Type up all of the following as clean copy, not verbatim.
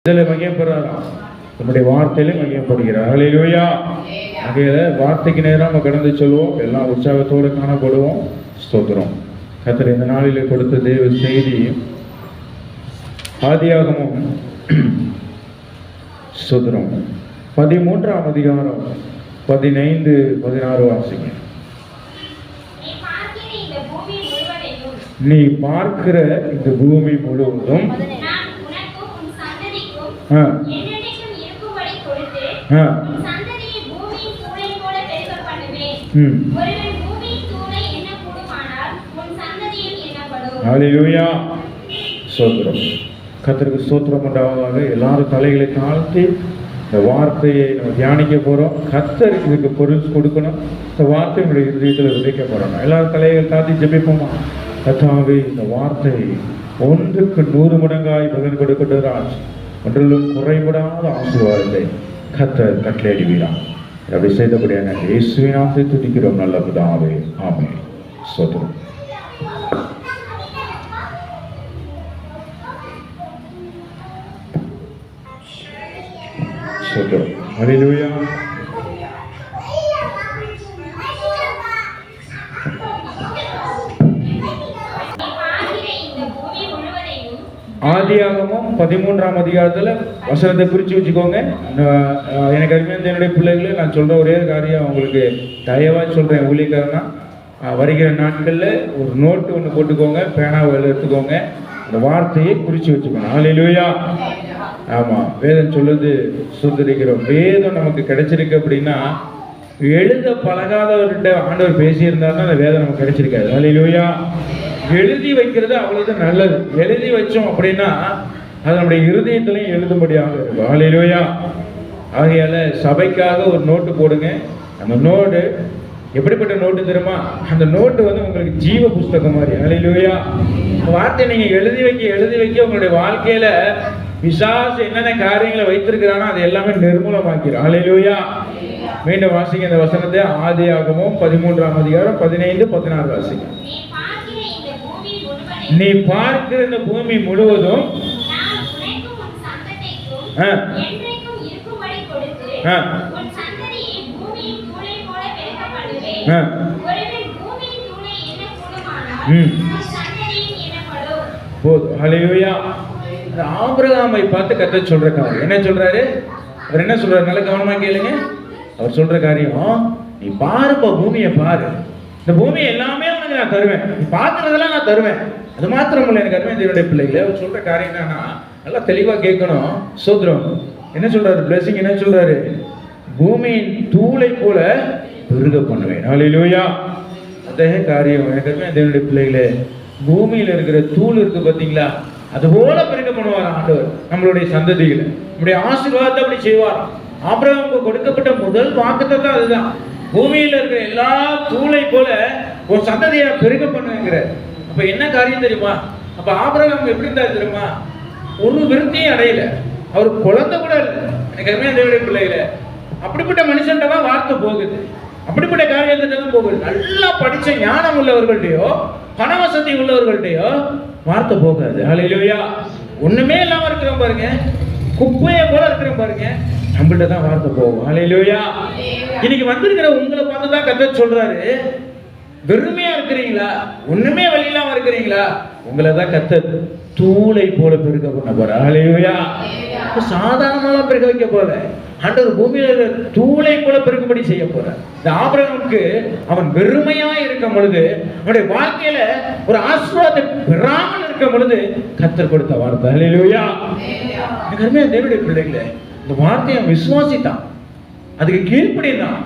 இதில் மையப்படுறாராம், நம்முடைய வார்த்தையிலும் மையப்படுகிறார். ஹல்லேலூயா. ஆகையில வார்த்தைக்கு நேரம் நம்ம கடந்து சொல்லுவோம், எல்லாம் உற்சாகத்தோடு காணப்படுவோம். ஸ்தோத்திரம். கர்த்தர் இந்த நாளிலே கொடுத்த தேவ செய்தி ஆதியாகமம் ஸ்தோத்திரம் 13ஆம் அதிகாரம் 15-16 வாசிங்க. நீ பார்க்கிற இந்த பூமி முழுவதும் ஹல்லேலூயா. ஸ்தோத்திரம். கர்த்தருக்கு ஸ்தோத்திரம் உண்டாவதாக. எல்லாரும் தலைகளை தாழ்த்தி இந்த வார்த்தையை நம்ம தியானிக்க போறோம். கர்த்தர் இதுக்கு பொருள் கொடுக்கணும். இந்த வார்த்தை நம்முடைய இதயத்தில் விதைக்க போறோம். எல்லாரும் தலைகள் தாழ்த்தி ஜெபிப்போமா. கர்த்தாவே, இந்த வார்த்தை 1க்கு 100 மடங்காய் பலன் கொடுக்கிறார். ஒன்றிலும் குறைபடாத ஆசீர்வாதத்தை கர்த்தர் கட்டளையிடுகிறார். அப்படி செய்தபடியான இயேசுவின் நாமத்தை துதிக்கிறோம் நல்ல பிதாவே. ஆமென். ஸ்தோத்திரம். ஸ்தோத்திரம். ஹல்லேலூயா. ஆதியாகமம் 13ஆம் அதிகாரத்துல வசனத்தை குறிச்சு வச்சுக்கோங்க. எனக்கு அருமையான என்னுடைய பிள்ளைகளை நான் சொல்ற ஒரே காரியம் உங்களுக்கு தயவா சொல்றேன். ஊழியக்காரனா வருகிற நாட்கள்ல ஒரு நோட்டு ஒன்று போட்டுக்கோங்க, பேனாவை எடுத்துக்கோங்க, அந்த வார்த்தையை குறிச்சு வச்சுக்கோங்க. ஹல்லேலூயா. ஆமா, வேதம் சொல்லுது சுதந்திரிக்கிறோம். வேதம் நமக்கு கிடைச்சிருக்கு அப்படின்னா எழுத பழகாதவர்கிட்ட ஆண்டவர் பேசியிருந்தாருன்னா அந்த வேதம் நமக்கு கிடைச்சிருக்காது. ஹல்லேலூயா. எழுதி வைக்கிறது அவ்வளவுதான் நல்லது. எழுதி வச்சோம் அப்படின்னா அது நம்முடைய இருதயத்திலையும் எழுதும்படியாக இருக்கும். ஹல்லேலூயா. ஆகையால சபைக்காக ஒரு நோட்டு போடுங்க. அந்த நோட்டு எப்படிப்பட்ட நோட்டு தெரியுமா? அந்த நோட்டு உங்களுக்கு ஜீவ புஸ்தகம் மாதிரி. ஹல்லேலூயா. வார்த்தை நீங்க எழுதி வைக்க உங்களுடைய வாழ்க்கையில பிசாசு என்னென்ன காரியங்களை வைத்திருக்கிறானோ அது எல்லாமே நிர்மூலமாக்கிறோம். ஹல்லேலூயா. மீண்டும் வாசிங்க இந்த வசனத்தை. ஆதியாகமம் 13ஆம் அதிகாரம் 15-16 வாசிங்க. நீ பார்க்கிற இந்த பூமி முழுவதும் போதும். ஹல்லேலூயா. ஆபிரகாமை பார்த்து கர்த்தர் சொல்ற காரியம் என்ன சொல்றாரு? அவர் என்ன சொல்றாரு? நல்ல கவனமா கேளுங்க. அவர் சொல்ற காரியம், நீ பாருப்பா, பூமியை பாரு. இந்த பூமியை எல்லாமே உனக்கு நான் தருவேன். நீ பார்க்கறதெல்லாம் நான் தருவேன். அது மாத்திரம் இல்லை, எனக்கு அருமை தேவனுடைய பிள்ளைகளை அவர் சொல்ற காரியம் என்னன்னா நல்லா தெளிவா கேட்கணும். சோத்ரம் என்ன சொல்றாரு? பிளஸிங் என்ன சொல்றாரு? பூமியின் தூளை போல பெருக பண்ணுவேன். ஹல்லேலூயா. அதே காரியம் எனக்கு அருமை தேவனுடைய பிள்ளைகளே, பூமியில இருக்கிற தூள் இருக்கு பாத்தீங்களா, அது போல பெருக பண்ணுவார் ஆண்டவர் நம்மளுடைய சந்ததிகளை. நம்முடைய ஆசீர்வாதத்தை அப்படி செய்வார். ஆபிரகாமுக்கு கொடுக்கப்பட்ட முதல் வாக்குத்தத்தம் அதுதான். பூமியில இருக்கிற எல்லா தூளை போல ஒரு சந்ததியை பெருக பண்ணுவேங்கிற. அப்ப என்ன காரியம் தெரியுமா? அப்ப ஆபிரகாம் எப்படி இருந்தார் தெரியுமா? ஒரு விருத்தியும் அடையல, அவர் குழந்தை கூட இல்லை. எனக்கு அருமையான தேவனுடைய பிள்ளைகளை, அப்படிப்பட்ட மனுஷன்ட்ட தான் வார்த்தை போகுது. அப்படிப்பட்ட காரியத்தை தான் போகுது. நல்லா படிச்ச ஞானம் உள்ளவர்கள்டையோ பண வசதி உள்ளவர்கள்டையோ வார்த்தை போகாது. ஹல்லேலூயா. ஒண்ணுமே இல்லாம இருக்கிறோம் பாருங்க, குப்பையை போல இருக்கிறோம் பாருங்க, நம்மள்ட்ட தான் வார்த்தை போகும். ஹல்லேலூயா. இன்னைக்கு வந்திருக்கிற உங்களை பார்த்து தான் கர்த்தர் சொல்றாரு, வெறுமையா இருக்கிறீங்களா, ஒண்ணுமே வழி இல்லாம இருக்கிறீங்களா, உங்களை தான் கர்த்தர் தூளை போல பெருக்க பண்ண போற. ஹல்லேலூயா. சாதாரணமா பெருக்க வைக்க போல ஆண்டவர் பூமியில தூளை போல பெருக்கும்படி செய்ய போற. இந்த ஆபிரகாமுக்கு அவன் வெறுமையா இருக்கும் பொழுது, அவனுடைய வாழ்க்கையில ஒரு ஆசீர்வாதத்தை பெறாமல் இருக்கும் பொழுது கர்த்தர் கொடுத்த வார்த்தை. ஹல்லேலூயா. அருமையான தேவனுடைய பிள்ளைகளே, இந்த வார்த்தையை விசுவாசித்தான், அதுக்கு கீழ்ப்படிதான்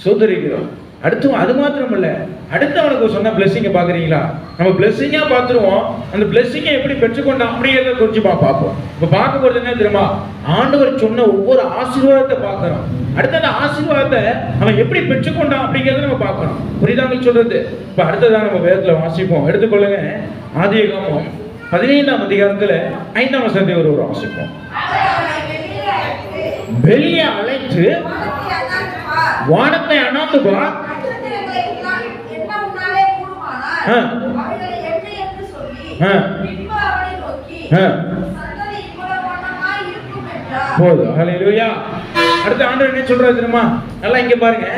சோதரிக்கிறோம். அடுத்து அது மாத்திரம் இல்ல, அடுத்து அவனுக்கு சொன்ன பிளெஸிங்கை பாக்குறீங்களா? நம்ம பிளெஸிங்கா பார்த்துருவோம். அந்த பிளெஸிங்கை எப்படி பெற்றுக்கொண்டோம் அப்படிங்கிறத குறிச்சு பார்ப்போம். இப்ப பார்க்க போறது என்ன தெரியுமா? ஆண்டவர் சொன்ன ஒவ்வொரு ஆசீர்வாதத்தை பார்க்கிறோம். அடுத்த அந்த ஆசீர்வாதத்தை அவன் எப்படி பெற்றுக்கொண்டான் அப்படிங்கிறத நம்ம பார்க்கணும். புரியுதாங்க சொல்றது? இப்ப அடுத்ததான் நம்ம வேதத்துல வாசிப்போம். எடுத்துக்கொள்ளுங்க. ஆதியாகமம் 15ஆம் அதிகாரத்துல 5ஆம் வசனத்தை ஒரு வாசிப்போம். வெளியே அழைத்து வானத்தை அண்ணாந்து பார், போதும். ஹல்லேலூயா. அடுத்து ஆண்டவர் என்ன சொல்றாரு தெரியுமா? நல்லா இங்க பாருங்க.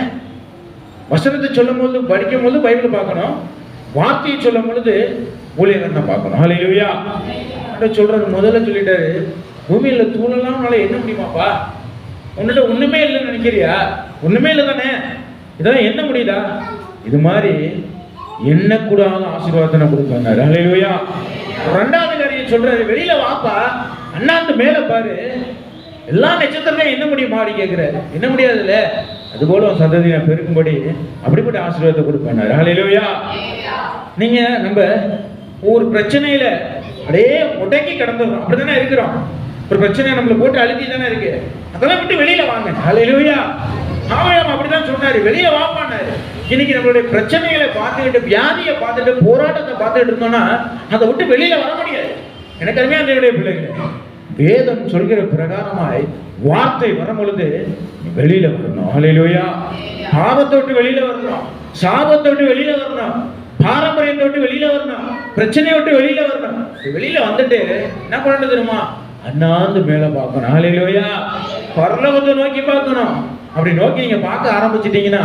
வசனத்தை சொல்லும் போது படிக்கும் போது பைபிள் பார்க்கணும், வார்த்தையை சொல்லும் பொழுது ஊழியக்காரனை பார்க்கணும். ஹல்லேலூயா. ஆண்டவர் சொல்றாரு, முதல்ல சொல்லிட்டாரு, பூமியில தூளெல்லாம் உன்னால என்ன முடியுமாப்பா? உன்னிட்ட ஒண்ணுமே இல்லைன்னு நினைக்கிறியா? ஒண்ணுமே இல்லை தானே, இதெல்லாம் என்ன முடியுதா? இது மாதிரி எண்ணக்கூடாத ஆசீர்வாதத்தை கொடுத்தாங்க. ஹல்லேலூயா. ரெண்டாவது காரியம் சொல்றாரு, வெளியில வாப்பா, அண்ணாந்து மேல பாரு, எல்லா நட்சத்திரத்தையும் என்ன முடியுமா அப்படி கேட்கிறாரு. என்ன முடியாதுல்ல, அதுபோல சந்ததியை பெருக்கும்படி அப்படிப்பட்ட ஆசீர்வாதத்தை கொடுப்பாங்க. ஹல்லேலூயா. நீங்க நம்ம ஒரு பிரச்சனையில அப்படியே முடங்கி கடந்துடுறோம், அப்படித்தானே இருக்கிறோம். ஒரு பிரச்சனை நம்மளை போட்டு அழுத்தி தானே இருக்கு, அதெல்லாம் விட்டு வெளியில வாங்க. ஹல்லேலூயா. ஆமாம், அப்படிதான் சொன்னாரு, வெளியில வாப்பான்னாரு. இன்னைக்கு நம்மளுடைய பிரச்சனைகளை பார்த்துக்கிட்டு, வியாதியை பார்த்துட்டு, போராட்டத்தை பார்த்துட்டு இருந்தோம்னா அதை விட்டு வெளியில வர முடியாது. எனக்கு அருமையா தேவனுடைய பிள்ளைகளே, வேதம் சொல்கிற பிரகாரமாய் வார்த்தை வரும் பொழுது வெளியில வரணும். ஹல்லேலூயா. பாவத்தை விட்டு வெளியில வரணும், சாபத்தை விட்டு வெளியில வரணும், பாரம்பரியத்தை விட்டு வெளியில வரணும், பிரச்சனையை விட்டு வெளியில வரணும். வெளியில வந்துட்டு என்ன பண்ணணும் தெரியுமா? அண்ணாந்து மேல பார்க்கணும். ஹல்லேலூயா. பரலோகத்தை நோக்கி பார்க்கணும். அப்படி நோக்கி நீங்க பார்க்க ஆரம்பிச்சிட்டீங்கன்னா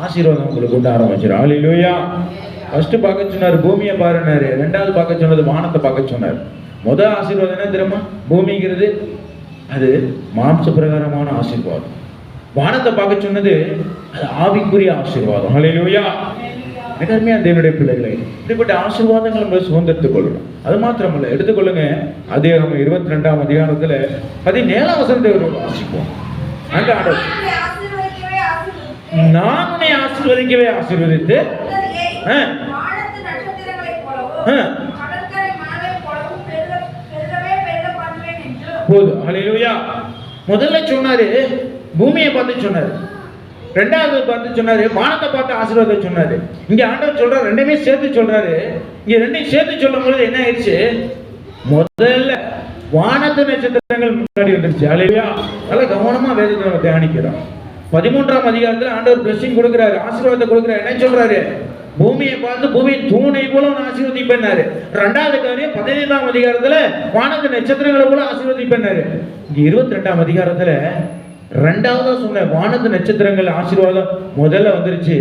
ஆசீர்வாதம் உங்களுக்கு கொண்டு ஆரம்பிச்சிடும். ஹல்லேலூயா. ஃபர்ஸ்ட் பார்க்க சொன்னாரு பூமியை பாருன்னாரு, ரெண்டாவது பார்க்க சொன்னது வானத்தை பார்க்க சொன்னார். முதல் ஆசீர்வாதம் என்ன தெரியுமா? பூமிங்கிறது அது மாம்ச பிரகாரமான ஆசீர்வாதம். வானத்தை பார்க்க சொன்னது அது ஆவிக்குரிய ஆசீர்வாதம். ஹல்லேலூயா. நிகழ்மையா தேவனுடைய பிள்ளைகளை இப்படிப்பட்ட ஆசீர்வாதங்கள் நம்ம சுதந்திரத்துக் கொள்ளணும். அது மாத்திரமல்ல, எடுத்துக்கொள்ளுங்க, ஆதியாகமம் 22ஆம் அதிகாரத்துல 17ஆம் வசனத்தை வாசிப்போம். நான் உன்னை ஆசீர்வதிக்கவே ஆசீர்வதித்து போதும். ஹல்லேலூயா. முதல்ல சொன்னாரு பூமியை பார்த்து சொன்னாரு, ரெண்டாவது பார்த்து சொன்னாரு வானத்தை பார்த்து ஆசீர்வாதம் சொன்னாரு. இங்க ஆண்டவர் சொல்றாரு, ரெண்டையுமே சேர்த்து சொல்றாரு. இங்க ரெண்டையும் சேர்த்து சொல்லும் பொழுது என்ன ஆயிடுச்சு? முதல்ல வானத்து நட்சத்திரங்கள் முன்னாடி வந்துருச்சு. ஹல்லேலூயா. நல்ல கவனமா வேதத்தை நம்ம தியானிக்கிறோம். 13ஆம் அதிகாரத்துல ஆண்டவர் பிளெஸிங் கொடுக்கிறாரு, ஆசீர்வாதத்தை கொடுக்கிறாரு. என்ன சொல்றாரு? பூமியை பார்த்து பூமியின் தூணை போல ஆசீர்வதிப்பேன்னாரு. ரெண்டாவது காரியம் 15ஆம் அதிகாரத்துல வானத்து நட்சத்திரங்களை போல ஆசீர்வதிப்பேன்னாரு. இங்க 22ஆம் அதிகாரத்துல ரெண்டாவதா சொன்ன வானத்து நட்சத்திரங்கள் ஆசீர்வாதம் முதல்ல வந்துருச்சு,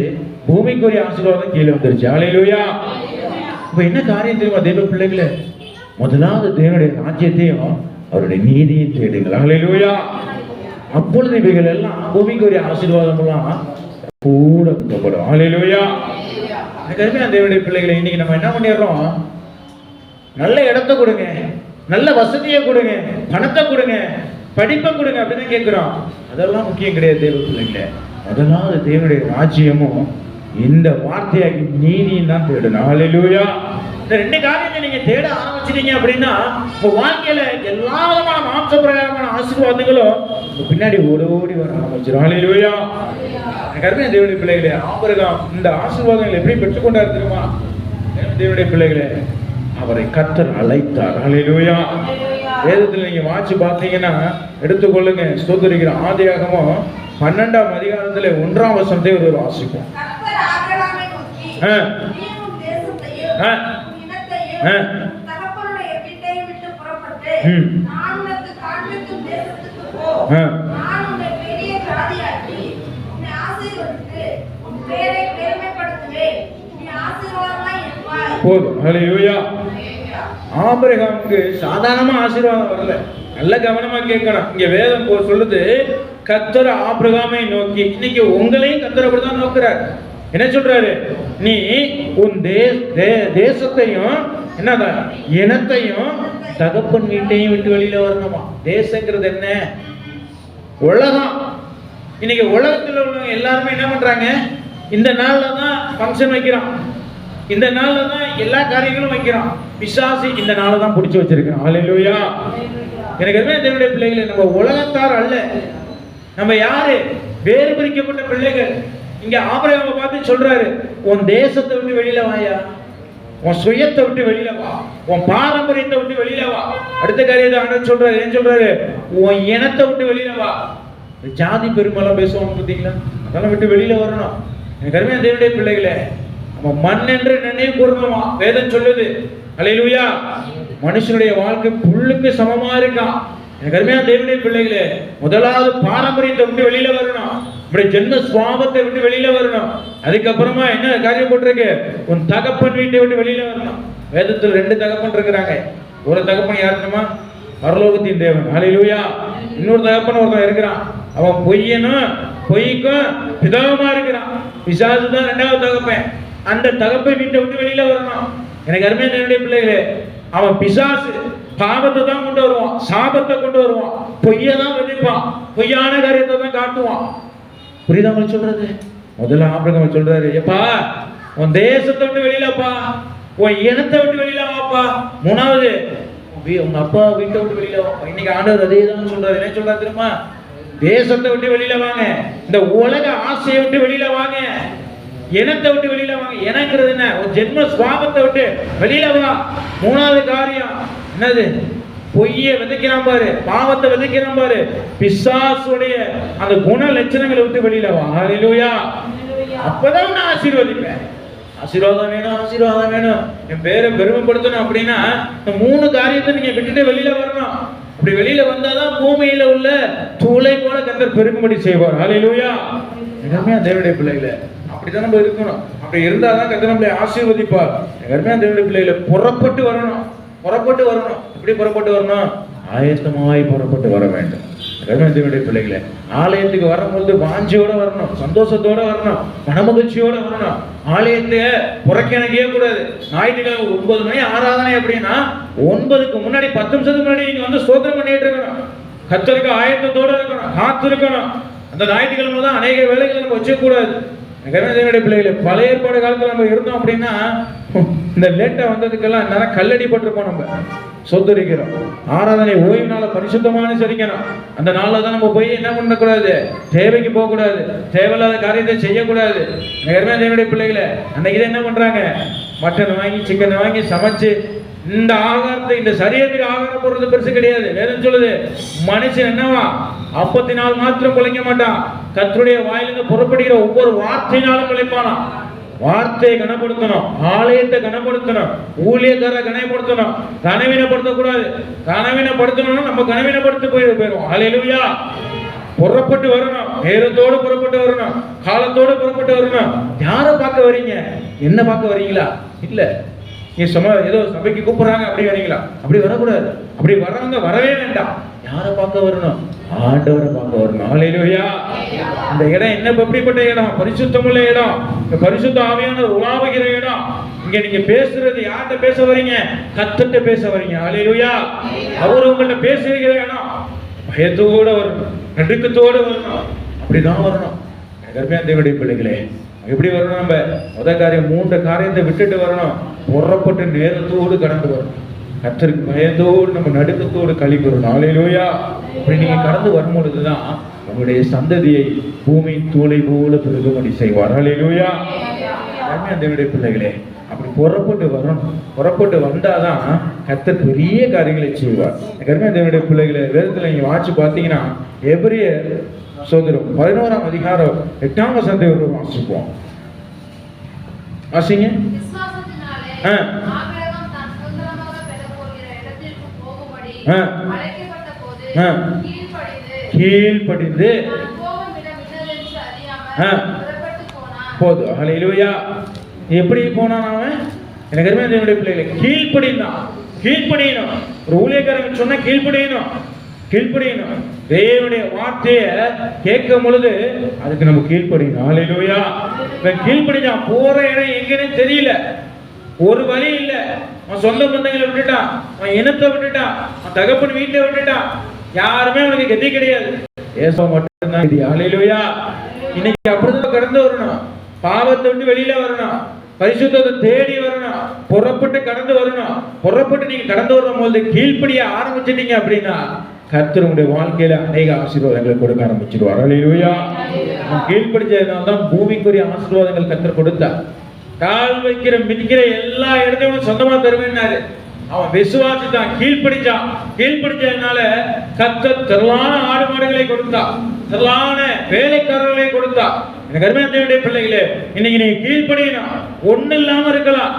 பூமிக்குரிய ஆசீர்வாதம் கீழே வந்துருச்சு. ஹல்லேலூயா. இப்ப என்ன காரியம் தெரியுமா தேவ பிள்ளைகளே? முதலாவது தேவனுடைய ராஜ்யத்தையும் அவருடைய நீதியை தேடுங்கள். ஹல்லேலூயா. அப்பொழுது இவைகள் எல்லாம் பூமிக்குரிய ஆசீர்வாதம் எல்லாம் கூட கொடுக்கப்படும். ஹல்லேலூயா. தேவனுடைய பிள்ளைகளை இன்னைக்கு நம்ம என்ன பண்ணிடுறோம்? நல்ல இடத்தை கொடுங்க, நல்ல வசதியை கொடுங்க, பணத்தை கொடுங்க, படிப்பை கொடுங்க அப்படின்னு கேட்கிறோம். அதெல்லாம் முக்கியம் கிடையாது தேவ பிள்ளைங்களே. முதலாவது தேவனுடைய ராஜ்யமும் இந்த வார்த்தையாகி நீதியும் தான் தேடணும். ஹல்லேலூயா. இந்த ரெண்டு காரியத்தை நீங்க தேட ஆரம்பிச்சிட்டீங்க அப்படின்னா உங்க வாழ்க்கையில எல்லா விதமான மாம்ச பிரகாரமான ஆசீர்வாதங்களும் பின்னாடி ஓடி வர ஆரம்பிச்சிடும். ஹல்லேலூயா. கர்மையா தேவனுடைய பிள்ளைகளே, ஆபிரகாம் இந்த ஆசீர்வாதங்களை எப்படி பெற்றுக்கொண்டார் தெரியுமா? தேவனுடைய பிள்ளைகளே, அவரை கர்த்தர் அழைத்தார். ஹல்லேலூயா. வேதத்தில் நீங்க வாட்சி பார்த்தீங்கன்னா எடுத்துக்கொள்ளுங்க, ஸ்தோத்திரிக்கிற ஆதியாகமம் 12ஆம் அதிகாரத்துல 1ஆம் வசனத்தை ஒரு வாசிப்போம். போதும். ஹல்லேலூயா. ஆபிரகாமுக்கு சாதாரணமா ஆசீர்வாதம் வரல, நல்ல கவனமா கேட்கணும். இங்க வேதம் சொல்லுது, கர்த்தர் ஆபிரகாமை நோக்கி. இன்னைக்கு உங்களையும் கர்த்தர் அப்படிதான் நோக்குறார். என்ன சொல்றாரு? நீ உன் தேசத்தையும் என்னதான் இனத்தையும் தகப்பன் வீட்டையும் விட்டு வெளியில வரணுமா? தேசங்கிறது என்ன? உலகம். இன்னைக்கு உலகத்தில் உள்ளவங்க எல்லாருமே என்ன பண்றாங்க? இந்த நாள்ல தான் ஃபங்க்ஷன் வைக்கிறான், இந்த நாள்ல தான் எல்லா காரியங்களும் வைக்கிறான். பிசாசு இந்த நாளை தான் பிடிச்சி வச்சிருக்கான். ஹல்லேலூயா. எனக்கு எதுவுமே தேவனுடைய பிள்ளைகளை, நம்ம உலகத்தார் அல்ல. நம்ம யாரு? வேறு பிரிக்கப்பட்ட பிள்ளைகள். இங்க ஆபிரகாமை பார்த்து சொல்றாரு, உன் தேசத்தை விட்டு வெளியில வாயா, உன் சுயத்தை விட்டு வெளியில வா, உன் பாரம்பரியத்தை விட்டு வெளியில வா. அடுத்த காரியத்தை ஆண்டவர் சொல்றாரு, ஏன் சொல்றாரு? உன் இனத்தை விட்டு வெளியில வா. ஜாதி பெருமெல்லாம் பேசுவாங்க பார்த்தீங்களா? அதெல்லாம் விட்டு வெளியில வரணும். எனக்கு அருமையான தேவனுடைய பிள்ளைகளே, நம்ம மண் என்று நினைவு கூறணுமா? வேதம் சொல்லுது. ஹல்லேலூயா. மனுஷனுடைய வாழ்க்கை புல்லுக்கு சமமா இருக்கான். எனக்கு அருமையான தேவனுடைய பிள்ளைகளே, முதலாவது பாரம்பரியத்தை விட்டு வெளியில வரணும். இப்படி ஜென்ம சுவாபத்தை விட்டு வெளியில வரணும். அதுக்கப்புறமா என்ன காரியம் போட்டிருக்கு? உன் தகப்பன் வீட்டை விட்டு வெளியில வரணும். வேதத்தில் 2 தகப்பன் இருக்கிறாங்க. ஒரு தகப்பன் யாருக்குமா? பரலோகத்தின் தேவன். ஹல்லேலூயா. இன்னொரு தகப்பன் ஒருத்தன் இருக்கிறான். அவன் பொய்யனும் பொய்க்கும் பிதாவுமா இருக்கிறான். பிசாசு தான் 2வது தகப்பன். அந்த தகப்பன் வீட்டை விட்டு வெளியில வரணும். எனக்கு அருமையான தேவனுடைய பிள்ளைகளே, அவன் பிசாசு பாவத்தை தான் கொண்டு வருவான், சாபத்தை கொண்டு வருவான், பொய்யை தான் விதைப்பான், பொய்யான காரியத்தை தான் காட்டுவான். புரியுதா உங்களுக்கு சொல்றது? முதல்ல ஆபிரகாம் சொல்றாரு, எப்பா உன் தேசத்தை விட்டு வெளியிலப்பா, உன் இனத்தை விட்டு வெளியில வாப்பா. 3வது உங்க அப்பா வீட்டை விட்டு வெளியில வா. இன்னைக்கு ஆண்டவர் அதே தான் சொல்றாரு. என்ன சொல்றாரு தெரியுமா? தேசத்தை விட்டு வெளியில வாங்க, இந்த உலக ஆசையை விட்டு வெளியில வாங்க, இனத்தை விட்டு வெளியில வாங்க. எனக்குறது என்ன? ஒரு ஜென்ம சுவாபத்தை விட்டு வெளியில வா. 3வது காரியம் என்னது? பொய்யை விதைக்கிறான் பாரு, பாவத்தை விதைக்கிறான் பாரு, பிசாசுடைய அந்த குண லட்சணங்களை விட்டு வெளியில வா. ஹல்லேலூயா. அப்பதான் நான் ஆசீர்வதிப்பேன். ஆசீர்வாதம் வேணும், ஆசீர்வாதம் வேணும், என் பேரை பெருமைப்படுத்தணும் அப்படின்னா இந்த 3 காரியத்தை நீங்க விட்டுட்டு வெளியில வரணும். அப்படி வெளியில வந்தாதான் பூமியில உள்ள தூளை போல கர்த்தர் பெருகும்படி செய்வார். ஹல்லேலூயா. அருமையான தேவனுடைய பிள்ளைகளே, அப்படிதான் நம்ம இருக்கணும். அப்படி இருந்தாதான் கர்த்தர் நம்மளை ஆசீர்வதிப்பார். அருமையான தேவனுடைய பிள்ளைகளே, புறப்பட்டு வரணும். புறப்பட்டு வரணும். எப்படி புறப்பட்டு வரணும்? ஆயத்தமாய் புறப்பட்டு வர வேண்டும். தேவனுடைய பிள்ளைகளே, ஆலயத்துக்கு வரும்போது வாஞ்சியோட வரணும், சந்தோஷத்தோட வரணும், மனமகிழ்ச்சியோட வரணும். ஆலயத்தை புறக்கணிக்கவே கூடாது. ஞாயிற்றுக்கிழமை 9 மணி ஆராதனை அப்படின்னா 9க்கு முன்னாடி 10 நிமிஷத்துக்கு முன்னாடி நீங்க வந்து ஸ்தோத்திரம் பண்ணிட்டு இருக்கணும். கர்த்தருக்கு ஆயத்தத்தோட இருக்கணும், காத்து இருக்கணும். அந்த ஞாயிற்றுக்கிழமை தான் அநேக வேலைகளை நம்ம வச்சுக்க கூடாது. தேவனுடைய பிள்ளைகளே, பழைய ஏற்பாடு காலத்துல நம்ம இருந்தோம் அப்படின்னா இந்த லேட்டா வந்ததுக்கெல்லாம் நேரம் கல்லடி பட்டிருப்போம். நம்ம சொந்தரிக்கிறோம். ஆராதனை ஓய்வு நாள பரிசுத்தமான சரிக்கணும். அந்த நாள்ல தான் நம்ம போய் என்ன பண்ணக்கூடாது? தேவைக்கு போக கூடாது, தேவையில்லாத காரியத்தை செய்யக்கூடாது. தேவனுடைய பிள்ளைகளை அன்னைக்கு என்ன பண்றாங்க? மட்டன் வாங்கி சிக்கன் வாங்கி சமைச்சு இந்த ஆகாரத்தை, இந்த சரீரத்துக்கு ஆகாரம் போடுறது பெருசு கிடையாது. வேதம் சொல்லுது, மனுஷன் என்னவா அப்பத்தினால் மாத்திரம் பிழைக்க மாட்டான், கர்த்தருடைய வாயிலிருந்து புறப்படுகிற ஒவ்வொரு வார்த்தையினாலும் பிழைப்பானா. வார்த்தையை கனப்படுத்தணும், ஆலயத்தை கனப்படுத்தணும், ஊழியக்காரரை கனப்படுத்தணும். கனவீனப்படுத்தக்கூடாது. கனவீனப்படுத்தணும்னா நம்ம கனவீனப்படுத்தி போயிடுவோம். ஹல்லேலூயா. புறப்பட்டு வரணும், நேரத்தோடு புறப்பட்டு வரணும், காலத்தோடு புறப்பட்டு வரணும். யாரை பார்க்க வரீங்க? என்ன பார்க்க வரீங்களா? இல்ல ஏதோ சபைக்கு கூப்பிடுறாங்க அப்படி வரீங்களா? அப்படி வரக்கூடாது. அப்படி வர்றவங்க வரவே வேண்டாம். யாரை பார்க்க வரணும்? ஆண்டவரை பார்க்க வரணும். ஹல்லேலூயா. இந்த இடம் என்ன எப்படிப்பட்ட இடம்? பரிசுத்தமுள்ள இடம். பரிசுத்த ஆவியானவர் உலாவுகிற இடம். இங்க நீங்க பேசுறது யார்கிட்ட பேச வரீங்க? கர்த்தர்கிட்ட பேச வரீங்க. ஹல்லேலூயா. அவர் உங்கள்ட்ட பேசுகிற இடம். பயத்தோட வரணும், நடுக்கத்தோட வரணும். அப்படிதான் வரணும். கர்ப்பியான தேவனுடைய பிள்ளைகளே, எப்படி வரணும்? நம்ம முதல் காரியம் 3 காரியத்தை விட்டுட்டு வரணும். புறப்பட்டு நேரத்தோடு கடந்து வரணும். கர்த்தருக்கு பயத்தோடு நம்ம நடுக்கத்தோடு கழிப்பறணும். ஹல்லேலூயா. அப்படி நீங்க கடந்து வரும்பொழுதுதான் உங்களுடைய சந்ததியை பூமியின் தூளை போல பெருகும்படி செய்வார். ஹல்லேலூயா. தேவனுடைய பிள்ளைகளே, அப்படி புறப்பட்டு வரணும். புறப்பட்டு வந்தாதான் கர்த்தர் பெரிய காரியங்களை செய்வார். தேவனுடைய பிள்ளைகளை, வேதத்துல நீங்க வாட்சி பார்த்தீங்கன்னா எபிரேயர் சோதரம் 11ஆம் அதிகாரம் 8ஆம் வசனத்தை வாசிப்போம். வாசிங்க. கீழ்ப்படிந்து போது. ஹல்லேலூயா. எப்படி போனான் அவன்? எனக்கு அருமையான தேவனுடைய பிள்ளைகளை, கீழ்ப்படிந்தான். கீழ்ப்படியணும். ஒரு ஊழியக்காரன் சொன்னா கீழ்ப்படியணும். கீழ்ப்படியணும். தேவனுடைய வார்த்தையை கேட்கும் பொழுது அதுக்கு நம்ம கீழ்ப்படியணும். ஹல்லேலூயா. இவன் கீழ்ப்படிஞ்சான். போற இடம் எங்கன்னு தெரியல, ஒரு வழி இல்ல. அவன் சொந்த பந்தங்களை விட்டுட்டான், அவன் இனத்தை விட்டுட்டான், அவன் தகப்பன் வீட்டை விட்டுட்டான். யாருமே அவனுக்கு கதி கிடையாது. ஏசோ மட்டும்தான். ஹல்லேலூயா. இன்னைக்கு அப்படிதான் கடந்து வரணும். பாவத்தை விட்டு வெளியில வரணும், பரிசுத்தத்தை தேடி வரணும், புறப்பட்டு கடந்து வரணும். புறப்பட்டு நீங்க கடந்து வரும் போது கீழ்ப்படிய ஆரம்பிச்சிட்டீங்க அப்படின்னா கர்த்தர் உங்களுடைய வாழ்க்கையில அநேக ஆசீர்வாதங்களை கொடுக்க ஆரம்பிச்சிருவார். ஹல்லேலூயா. கீழ்ப்படிச்சதுனால தான் பூமிக்குரிய ஆசீர்வாதங்கள் கர்த்தர் கொடுத்தார். கால் வைக்கிற மிதிக்கிற எல்லா இடத்தையும் சொந்தமா தருவேன்னாரு. அவன் விசுவாசித்தான், கீழ்ப்படிச்சான். கீழ்ப்படிச்சதுனால கர்த்தர் திரளான ஆடு மாடுகளை கொடுத்தான், திரளான வேலைக்காரர்களை கொடுத்தான். எனக்கு அருமையான தேவனுடைய பிள்ளைகளே, இன்னைக்கு நீங்க கீழ்ப்படியணும். ஒண்ணு இல்லாம இருக்கலாம்,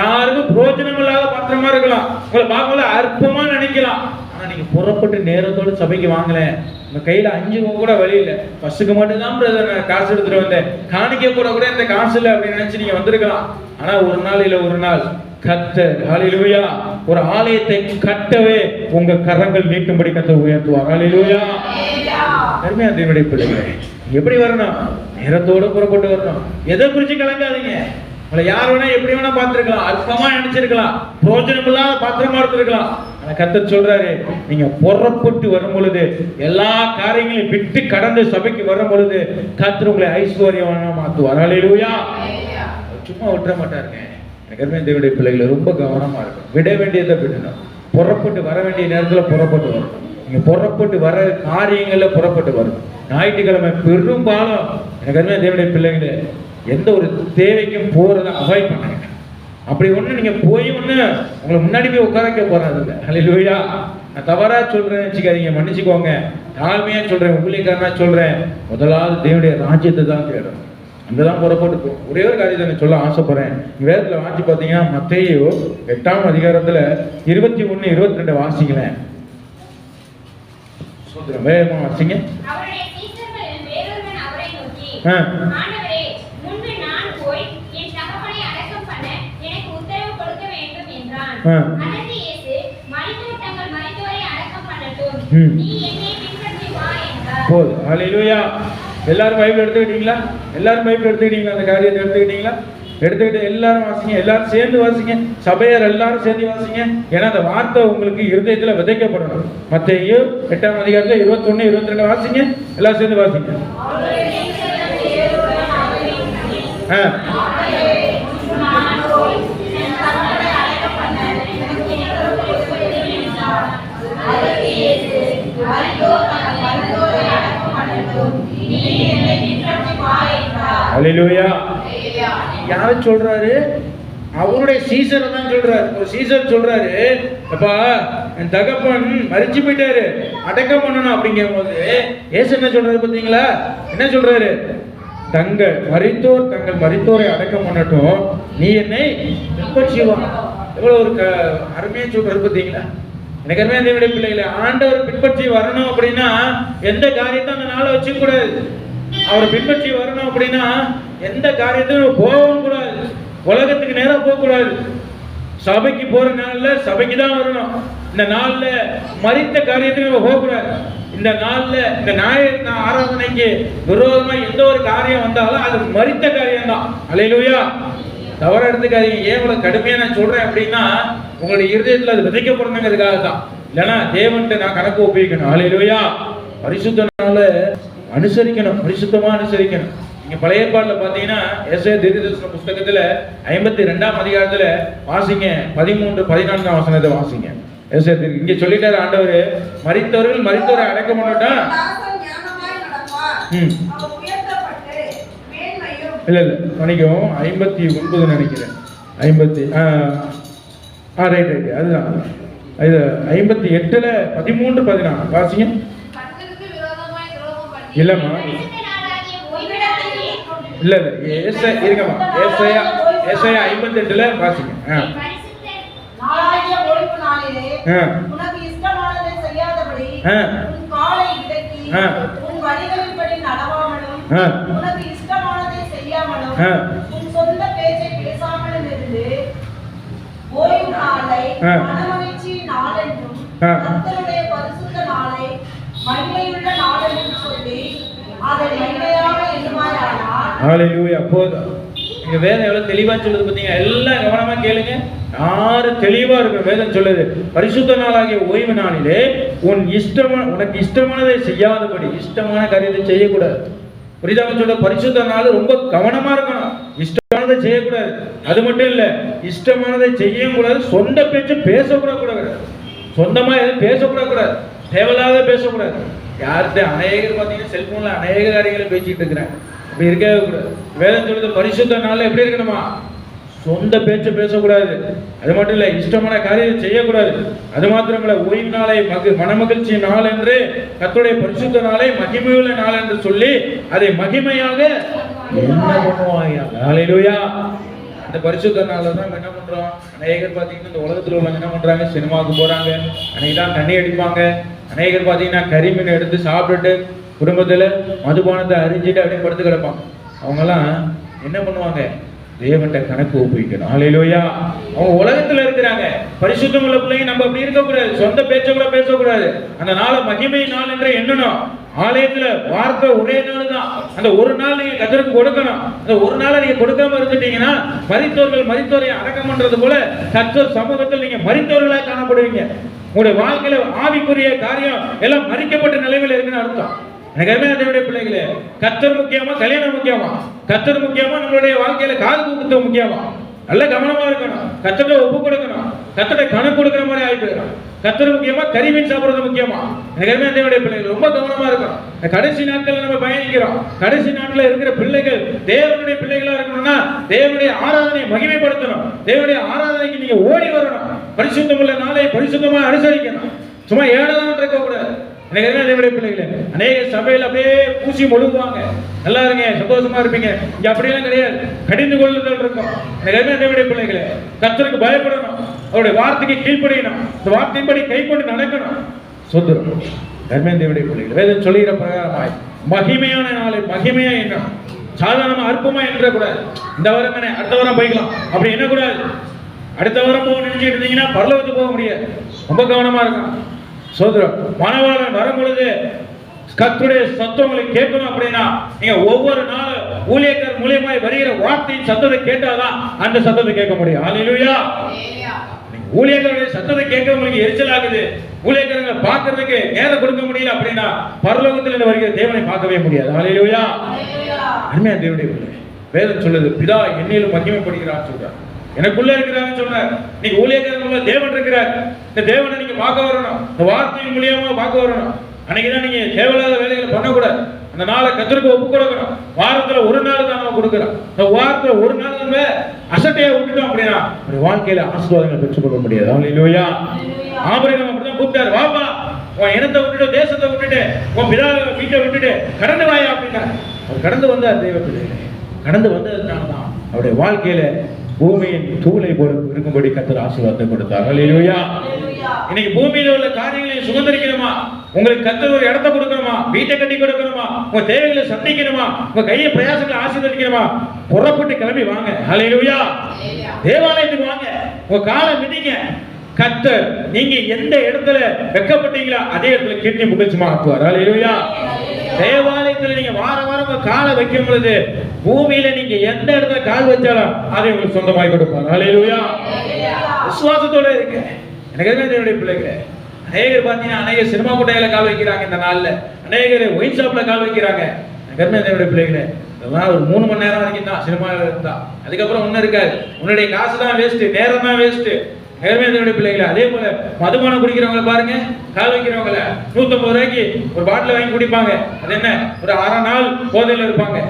யாருக்கும் பிரோஜனம் இல்லாத பாத்திரமா இருக்கலாம், உங்களை பார்க்கல அற்பமா நினைக்கலாம். ஆனா நீங்க புறப்பட்டு நேரத்தோட சபைக்கு வாங்கல, உங்க கையில 5 கூட வழி இல்லை, பஸ்ஸுக்கு மட்டும் தான் பிரதர் நான் காசு எடுத்துட்டு வந்தேன், காணிக்க கூட இந்த காசு இல்லை அப்படின்னு நினைச்சு நீங்க வந்திருக்கலாம். ஆனா ஒரு நாள் இல்ல ஒரு நாள் கர்த்தர் ஹல்லேலூயா ஒரு ஆலயத்தை கட்டவே உங்க கரங்கள் நீட்டும்படி கர்த்தர் உயர்த்துவார். ஹல்லேலூயா. அருமையான தேவனுடைய பிள்ளைகளே, எப்படி வரணும்? நேரத்தோட புறப்பட்டு வரணும். எதை குறிச்சு கலங்காதீங்க. உங்களை யார் வேணா எப்படி வேணா பார்த்திருக்கலாம், அற்பமா நினைச்சிருக்கலாம், பிரயோஜனம் இல்லாத பாத்திரமா இருந்திருக்கலாம். ஆனா கர்த்தர் சொல்றாரு, நீங்க புறப்பட்டு வரும் பொழுது, எல்லா காரியங்களையும் விட்டு கடந்து சபைக்கு வரும் பொழுது கர்த்தர் உங்களை ஐஸ்வர்யவானா மாத்துவார். ஹல்லேலூயா. சும்மா விட்டுற மாட்டாருங்க. எனக்கு தேவனுடைய பிள்ளைகளை ரொம்ப கவனமா இருக்கும். விட வேண்டியதை விடணும். புறப்பட்டு வர வேண்டிய நேரத்துல புறப்பட்டு வரணும். நீங்க புறப்பட்டு வர காரியங்கள்ல புறப்பட்டு வரணும். ஞாயிற்றுக்கிழமை பெரும்பாலும் எனக்கு தேவனுடைய பிள்ளைகளே எந்த ஒரு தேவைக்கும் போறதை அவாய்ட் பண்ணுங்க. அப்படி ஒண்ணு நீங்க போய் ஒண்ணு உங்களை முன்னாடி போய் உட்கார வைக்க போறாது இல்லை. ஹல்லேலூயா. நான் தவறா சொல்றேன் வச்சுக்காதீங்க, மன்னிச்சுக்கோங்க. தாழ்மையா சொல்றேன், ஊழியக்காரனா சொல்றேன். முதலாவது தேவனுடைய ராஜ்யத்தை தான் தேடணும். அங்கதான் புறப்பட்டு ஒரே ஒரு காரியத்தை நான் சொல்ல ஆசைப்படுறேன். வேதத்துல வாசி பார்த்தீங்கன்னா மத்தேயு 8ஆம் அதிகாரத்துல 21, 22 வாசிங்களேன். வேகமா வாசிங்க. போதும். ஹல்லேலூயா. எல்லாரும் பைபிள் எடுத்துக்கிட்டீங்களா? எல்லாரும் பைபிள் எடுத்துக்கிட்டீங்களா? அந்த காரியத்தை எடுத்துக்கிட்டீங்களா? எடுத்துக்கிட்டு எல்லாரும் வாசிங்க, எல்லாரும் சேர்ந்து வாசிங்க, சபையார் எல்லாரும் சேர்ந்து வாசிங்க. ஏன்னா அந்த வார்த்தை உங்களுக்கு இருதயத்துல விதைக்கப்படணும். மத்தேயு 8ஆம் அதிகாரத்துல 21, 22 வாசிங்க, எல்லாரும் சேர்ந்து வாசிங்க. ஹல்லேலூயா. யாரு சொல்றாரு? அவருடைய சீசரை தான் சொல்றாரு. ஒரு சீசர் சொல்றாரு, அப்பா என் தகப்பன் மரிச்சு போயிட்டாரு, அடக்கம் பண்ணணும் அப்படிங்கும் போது ஏசு என்ன சொல்றாரு பாத்தீங்களா? என்ன சொல்றாரு? தங்கள் மரித்தோரை அடக்கம் பண்ணட்டும், நீ என்னை பின்பற்றுவா. எவ்வளவு ஒரு அருமையா சொல்றாரு பாத்தீங்களா? எனக்கு அருமையா தேவனுடைய பிள்ளைகளை, ஆண்டவர் பின்பற்றி வரணும் அப்படின்னா எந்த காரியத்தை அந்த நாளை வச்சுக்க கூடாது. அவரை பின்பற்றி வரணும் அப்படின்னா எந்த காரியத்தையும் போகவும் கூடாது. உலகத்துக்கு நேரம் போக கூடாது. சபைக்கு போற நாள்ல சபைக்கு தான் வரணும். இந்த நாள்ல மரித்த காரியத்துக்கு நம்ம போக கூடாது. இந்த நாள்ல இந்த ஞாயிறு ஆராதனைக்கு விரோதமா எந்த ஒரு காரியம் வந்தாலும் அது மரித்த காரியம் தான். ஹல்லேலூயா. தவற எடுத்துக்காதீங்க. ஏன் இவ்வளவு கடுமையா நான் சொல்றேன் அப்படின்னா உங்களுடைய இருதயத்துல அது விதைக்கப்படணுங்கிறதுக்காக தான். இல்லைன்னா தேவன்ட்டு நான் கணக்கு ஒப்பிக்கணும். ஹல்லேலூயா. பரிசுத்த நாளை அனுசரிக்கணும், பரிசுத்தமா அனுசரிக்கணும். நீங்க பழைய ஏற்பாடுல பாத்தீங்கன்னா எஸ்ஐயா தீர்க்கதரிசன புஸ்தகத்துல 52ஆம் அதிகாரத்துல வாசிங்க, 13, 14 வசனத்தை வாசிங்க. எஸ்ஐயா இங்க சொல்லிட்டாரு ஆண்டவர், மரித்தோரை அடக்கம் பண்ணட்டா. இல்ல மன்னிக்கும், 59 நினைக்கிறேன். 50 ரைட் அதுதான். இது 58ல 13, 14 வாசிங்க. இல்லம்மா இல்ல இருக்கமா, ஏசாயா 58ல வாசிங்க. ஹல்லேலூயா. போதும். இங்க வேதம் எவ்வளவு தெளிவா சொல்லுது பாத்தீங்க. எல்லாம் கவனமா கேளுங்க. யாரு தெளிவா இருக்கு. வேதம் சொல்லுது, பரிசுத்த நாளாகிய ஓய்வு நாளிலே உனக்கு இஷ்டமானதை செய்யாதபடி, இஷ்டமான காரியத்தை செய்யக்கூடாது. புரியுதாங்க சொல்ல? பரிசுத்த நாள் ரொம்ப கவனமா இருக்கணும். இஷ்டமானதை செய்யக்கூடாது. அது மட்டும் இல்ல, இஷ்டமானதை செய்யவும் கூடாது. சொந்த பேச்சு பேசக்கூடாது. சொந்தமா எதுவும் பேசக்கூடாது. தேவையில்லாத பேசக்கூடாது. யார்கிட்ட அநேகர் பாத்தீங்கன்னா செல்போன்ல அநேக காரியங்களை பேசிட்டு இருக்கிறாங்க. அப்படி இருக்கவே கூடாது. வேதம் சொல்லுது, பரிசுத்த நாள்ல எப்படி இருக்கணுமா? சொந்த பேச்சு பேசக்கூடாது. அது மட்டும் இல்ல, இஷ்டமான காரியத்தை செய்யக்கூடாது. அது மாத்திரம் இல்ல, ஓய்வு நாளை மனமகிழ்ச்சி நாள் என்று, கர்த்தருடைய பரிசுத்த நாளை மகிமையுள்ள நாள் என்று சொல்லி அதை மகிமையாக என்ன பண்ணுவாங்க. ஹல்லேலூயா. அந்த பரிசுத்த நாள்ல தான் என்ன பண்றோம்? அநேகர் பாத்தீங்கன்னா இந்த உலகத்துல உள்ளவங்க என்ன பண்றாங்க? சினிமாவுக்கு போறாங்க, அன்னைக்கு தான் தண்ணி அடிப்பாங்க. அநேகர் பாத்தீங்கன்னா கறிமீன் எடுத்து சாப்பிட்டுட்டு குடும்பத்துல மதுபானத்தை அரிஞ்சிட்டு அப்படியே படுத்து கிடப்பாங்க. அவங்க எல்லாம் என்ன பண்ணுவாங்க? தேவன்கிட்ட கணக்கு ஒப்புவிக்கணும். ஹல்லேலூயா. அவங்க உலகத்துல இருக்கிறாங்க. பரிசுத்தம் உள்ள பிள்ளைங்க நம்ம அப்படி இருக்கக்கூடாது. சொந்த பேச்ச கூட பேசக்கூடாது. அந்த நாளை மகிமை நாள் என்று எண்ணணும். ஆலயத்துல வார்த்தை ஒரே நாள் தான். அந்த ஒரு நாள் நீங்க கர்த்தருக்கு கொடுக்கணும். அந்த ஒரு நாளை நீங்க கொடுக்காம இருந்துட்டீங்கன்னா மரித்தோரை அடக்கம் பண்றது போல கர்த்தர் சமூகத்தில் நீங்க மரித்தவர்களாக காணப்படுவீங்க. உங்களுடைய வாழ்க்கையில ஆவிக்குரிய காரியம் எல்லாம் மரிக்கப்பட்ட நிலைமையில இருக்குன்னு அர்த்தம். தேவனுடைய பிள்ளைகளே, கர்த்தர் முக்கியமா கல்யாணம் முக்கியமா? கர்த்தர் முக்கியமா நம்மளுடைய வாழ்க்கையில காது குத்துறது முக்கியமா? நல்ல கவனமா இருக்கணும். கர்த்தரை ஒப்பு கொடுக்கணும். கர்த்தரை கணக்கு கொடுக்கிற மாதிரி ஆயிட்டு. கர்த்தர் முக்கியமா கறிமீன் சாப்பிடுறது முக்கியமா? தேவனுடைய பிள்ளைகள் ரொம்ப கவனமா இருக்கணும். கடைசி நாட்கள் நம்ம பயணிக்கிறோம். கடைசி நாட்கள் இருக்கிற பிள்ளைகள் தேவனுடைய பிள்ளைகளா இருக்கணும்னா தேவனுடைய ஆராதனை மகிமைப்படுத்தணும். தேவனுடைய ஆராதனைக்கு நீங்க ஓடி வரணும். பரிசுத்தம் உள்ள நாளை பரிசுத்தமா அனுசரிக்கணும். சும்மா ஏழதான் இருக்க கூடாது. தேவனுடைய பிள்ளைகளே, அநேக சபையில் அப்படியே பூசி மொழுகுவாங்க. நல்லா இருங்க, சந்தோஷமா இருப்பீங்க. இங்க அப்படியெல்லாம் கிடையாது. கடிந்து கொள்ளுதல் இருக்கும். தேவனுடைய பிள்ளைகளே, கர்த்தருக்கு பயப்படணும். அவருடைய வார்த்தைக்கு கீழ்ப்படியணும். இந்த வார்த்தைப்படி கை கொண்டு நடக்கணும். சொந்தம் தேவனுடைய பிள்ளைகள் வேதம் சொல்லுகிற பிரகாரமாய் மகிமையான நாளை மகிமையா எண்ணணும். சாதாரணமா அற்பமா எண்ணக்கூடாது. இந்த வாரம் தானே, அடுத்த வாரம் போய்க்கலாம் அப்படி எண்ணக்கூடாது. அடுத்த வாரம் போக நினைச்சிட்டு இருந்தீங்கன்னா பரலோகத்துக்கு போக முடியாது. ரொம்ப கவனமா இருக்கணும். சோதரம் மனவாளன் வரும் பொழுது கர்த்தருடைய சத்தம் உங்களுக்கு கேட்கணும் அப்படின்னா நீங்க ஒவ்வொரு நாளும் ஊழியக்காரர் மூலியமாய் வருகிற வார்த்தையின் சத்தத்தை கேட்டாதான் அந்த சத்தத்தை கேட்க முடியும். ஹல்லேலூயா. ஊழியக்காரருடைய சத்தத்தை கேட்க உங்களுக்கு எரிச்சல் ஆகுது, ஊழியக்காரங்களை பார்க்கறதுக்கு நேரம் கொடுக்க முடியல அப்படின்னா பரலோகத்தில் இருந்து வருகிற தேவனை பார்க்கவே முடியாது. ஹல்லேலூயா. அருமையா தேவனுடைய பிள்ளை, வேதம் சொல்லுது பிதா என்னிலும் மகிமைப்படுகிறார் சொல்றார். எனக்குள்ள இருக்கிறான்னு சொன்னார். நீங்க ஊழியக்காரங்களுள்ள தேவன் இருக்கிறார். இந்த தேவனை நீங்க பார்க்க வரணும். இந்த வார்த்தையின் மூலியமா பார்க்க வரணும். அன்னைக்குதான் நீங்க தேவையில்லாத வேலைகளை பண்ணக்கூடாது. அந்த நாளை கர்த்தருக்கு ஒப்பு கொடுக்கணும். வாரத்துல ஒரு நாள் தான் நம்ம கொடுக்கிறோம். இந்த வாரத்துல ஒரு நாள் நம்ம அசட்டையா விட்டுட்டோம் அப்படின்னா வாழ்க்கையில ஆசீர்வாதங்களை பெற்றுக்கொள்ள முடியாது. ஹல்லேலூயா. ஆபிரகாம் அப்படிதான் கூப்பிட்டாரு, வாப்பா உன் இனத்தை விட்டுட்டு தேசத்தை விட்டுட்டு உன் பிதா வீட்டை விட்டுட்டு கடந்து வாயா அப்படின்னா அவர் கடந்து வந்தார். தெய்வத்திலே கடந்து வந்ததுனாலதான் அவருடைய வாழ்க்கையில பூமியின் தூளை போல இருக்கும்படி கர்த்தர் ஆசீர்வாதத்தை கொடுத்தார். ஹல்லேலூயா. இன்னைக்கு பூமியில உள்ள காரியங்களை சுதந்திரிக்கணுமா? உங்களுக்கு கர்த்தர் ஒரு இடத்தை கொடுக்கணுமா? வீட்டை கட்டி கொடுக்கணுமா? உங்க தேவைகளை சந்திக்கணுமா? உங்க கையை பிரயாசங்களை ஆசீர்வதிக்கணுமா? புறப்பட்டு கிளம்பி வாங்க. ஹல்லேலூயா. தேவாலயத்துக்கு வாங்க. உங்க காலை மிதிங்க. கர்த்தர் நீங்க எந்த இடத்துல வெக்கப்பட்டீங்களோ அதே இடத்துல கிட்னி முகச்சுமா ஆக்குவார். ஹல்லேலூயா. தேவாலயத்துல நீங்க வாரம் வாரம் காலை வைக்கும் பொழுது பூமியில நீங்க எந்த இடத்துல கால் வச்சாலும் அதை உங்களுக்கு சொந்தமாய் கொடுப்பார். ஹல்லேலூயா. விசுவாசத்தோட இருக்கு. எனக்கு தேவனுடைய பிள்ளைகளே, அநேகர் பாத்தீங்கன்னா அநேகர் சினிமா கொட்டையில கால் வைக்கிறாங்க. இந்த நாள்ல அநேகர் ஒயின் ஷாப்ல கால் வைக்கிறாங்க. தேவனுடைய பிள்ளைகளே, இதெல்லாம் ஒரு 3 மணி நேரம் வரைக்கும் தான் சினிமாவில் இருந்தா, அதுக்கப்புறம் ஒன்னும் இருக்காது. உன்னுடைய காசு தான் வேஸ்ட், நேரம் தான் வேஸ்ட். தேவனுடைய பிள்ளைகளை, அதே போல மதுபானம் குடிக்கிறவங்களை பாருங்க, கால் வைக்கிறவங்கள 150 ரூபாய்க்கு ஒரு பாட்டில் வாங்கி குடிப்பாங்க. அது என்ன, ஒரு 1/2 நாள் போதையில இருப்பாங்க.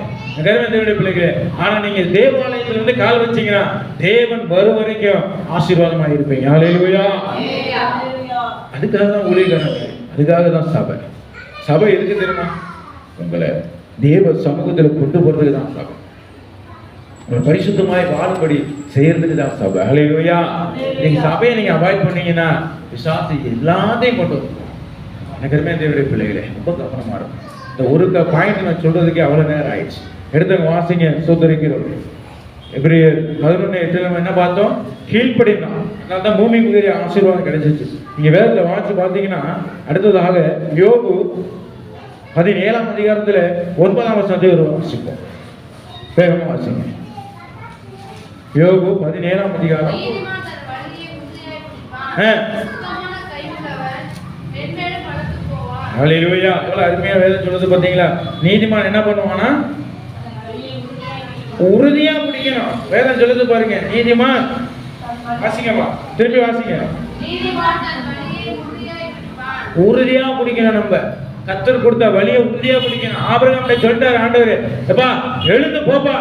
தேவனுடைய பிள்ளைகளே, ஆனா நீங்க தேவாலயத்துல இருந்து கால் வச்சீங்கன்னா தேவன் வரும் வரைக்கும் ஆசீர்வாதமா இருப்பீங்க. ஹல்லேலூயா. அதுக்காக தான் ஊழியக்காரங்க, அதுக்காக தான் சபை. சபை எதுக்கு தெரியுமா? உங்களை தேவ சமூகத்துல கொண்டு போறதுக்கு தான் சபை. உங்களை பரிசுத்தமாய் வாழும்படி செய்யறதுக்கு தான் சபை. ஹல்லேலூயா. நீங்க சபையை நீங்க அவாய்ட் பண்ணீங்கன்னா பிசாசு எல்லாத்தையும் கொண்டு வந்துடும். எனக்கு தேவனுடைய பிள்ளைகளே, ரொம்ப கவனமா இருக்கும். இந்த ஒரு பாயிண்ட் நான் சொல்றதுக்கு அவ்வளவு நேரம் ஆயிடுச்சு. எடுத்தவங்க வாசிங்க. சோதரிக்கிறோம். எபிரேயர் 11:8 நம்ம என்ன பார்த்தோம்? கீழ்ப்படினா அதனால்தான் பூமி பெரிய ஆசீர்வாதம் கிடைச்சிச்சு. நீங்க வேதத்துல வாசி பார்த்தீங்கன்னா அடுத்ததாக யோபு 17ஆம் அதிகாரத்துல 9ஆம் வசனத்தை வாசிப்போம். வேகமா வாசிங்க. யோபு 17ஆம் அதிகாரம். ஹல்லேலூயா. எவ்வளவு அருமையா வேதம் சொல்லுது பாத்தீங்களா? நீதிமான் என்ன பண்ணுவானா? உறுதியா பிடிக்கணும். வேதம் சொல்லுது பாருங்க. நீதிமான், வாசிங்கம்மா, திருப்பி வாசிங்க. உறுதியா பிடிக்கணும். நம்ம கர்த்தர் கொடுத்த வழியை உறுதியா பிடிக்கணும். ஆபிரகாம் சொல்லிட்டாரு ஆண்டவர், எப்பா எழுந்து போப்பா,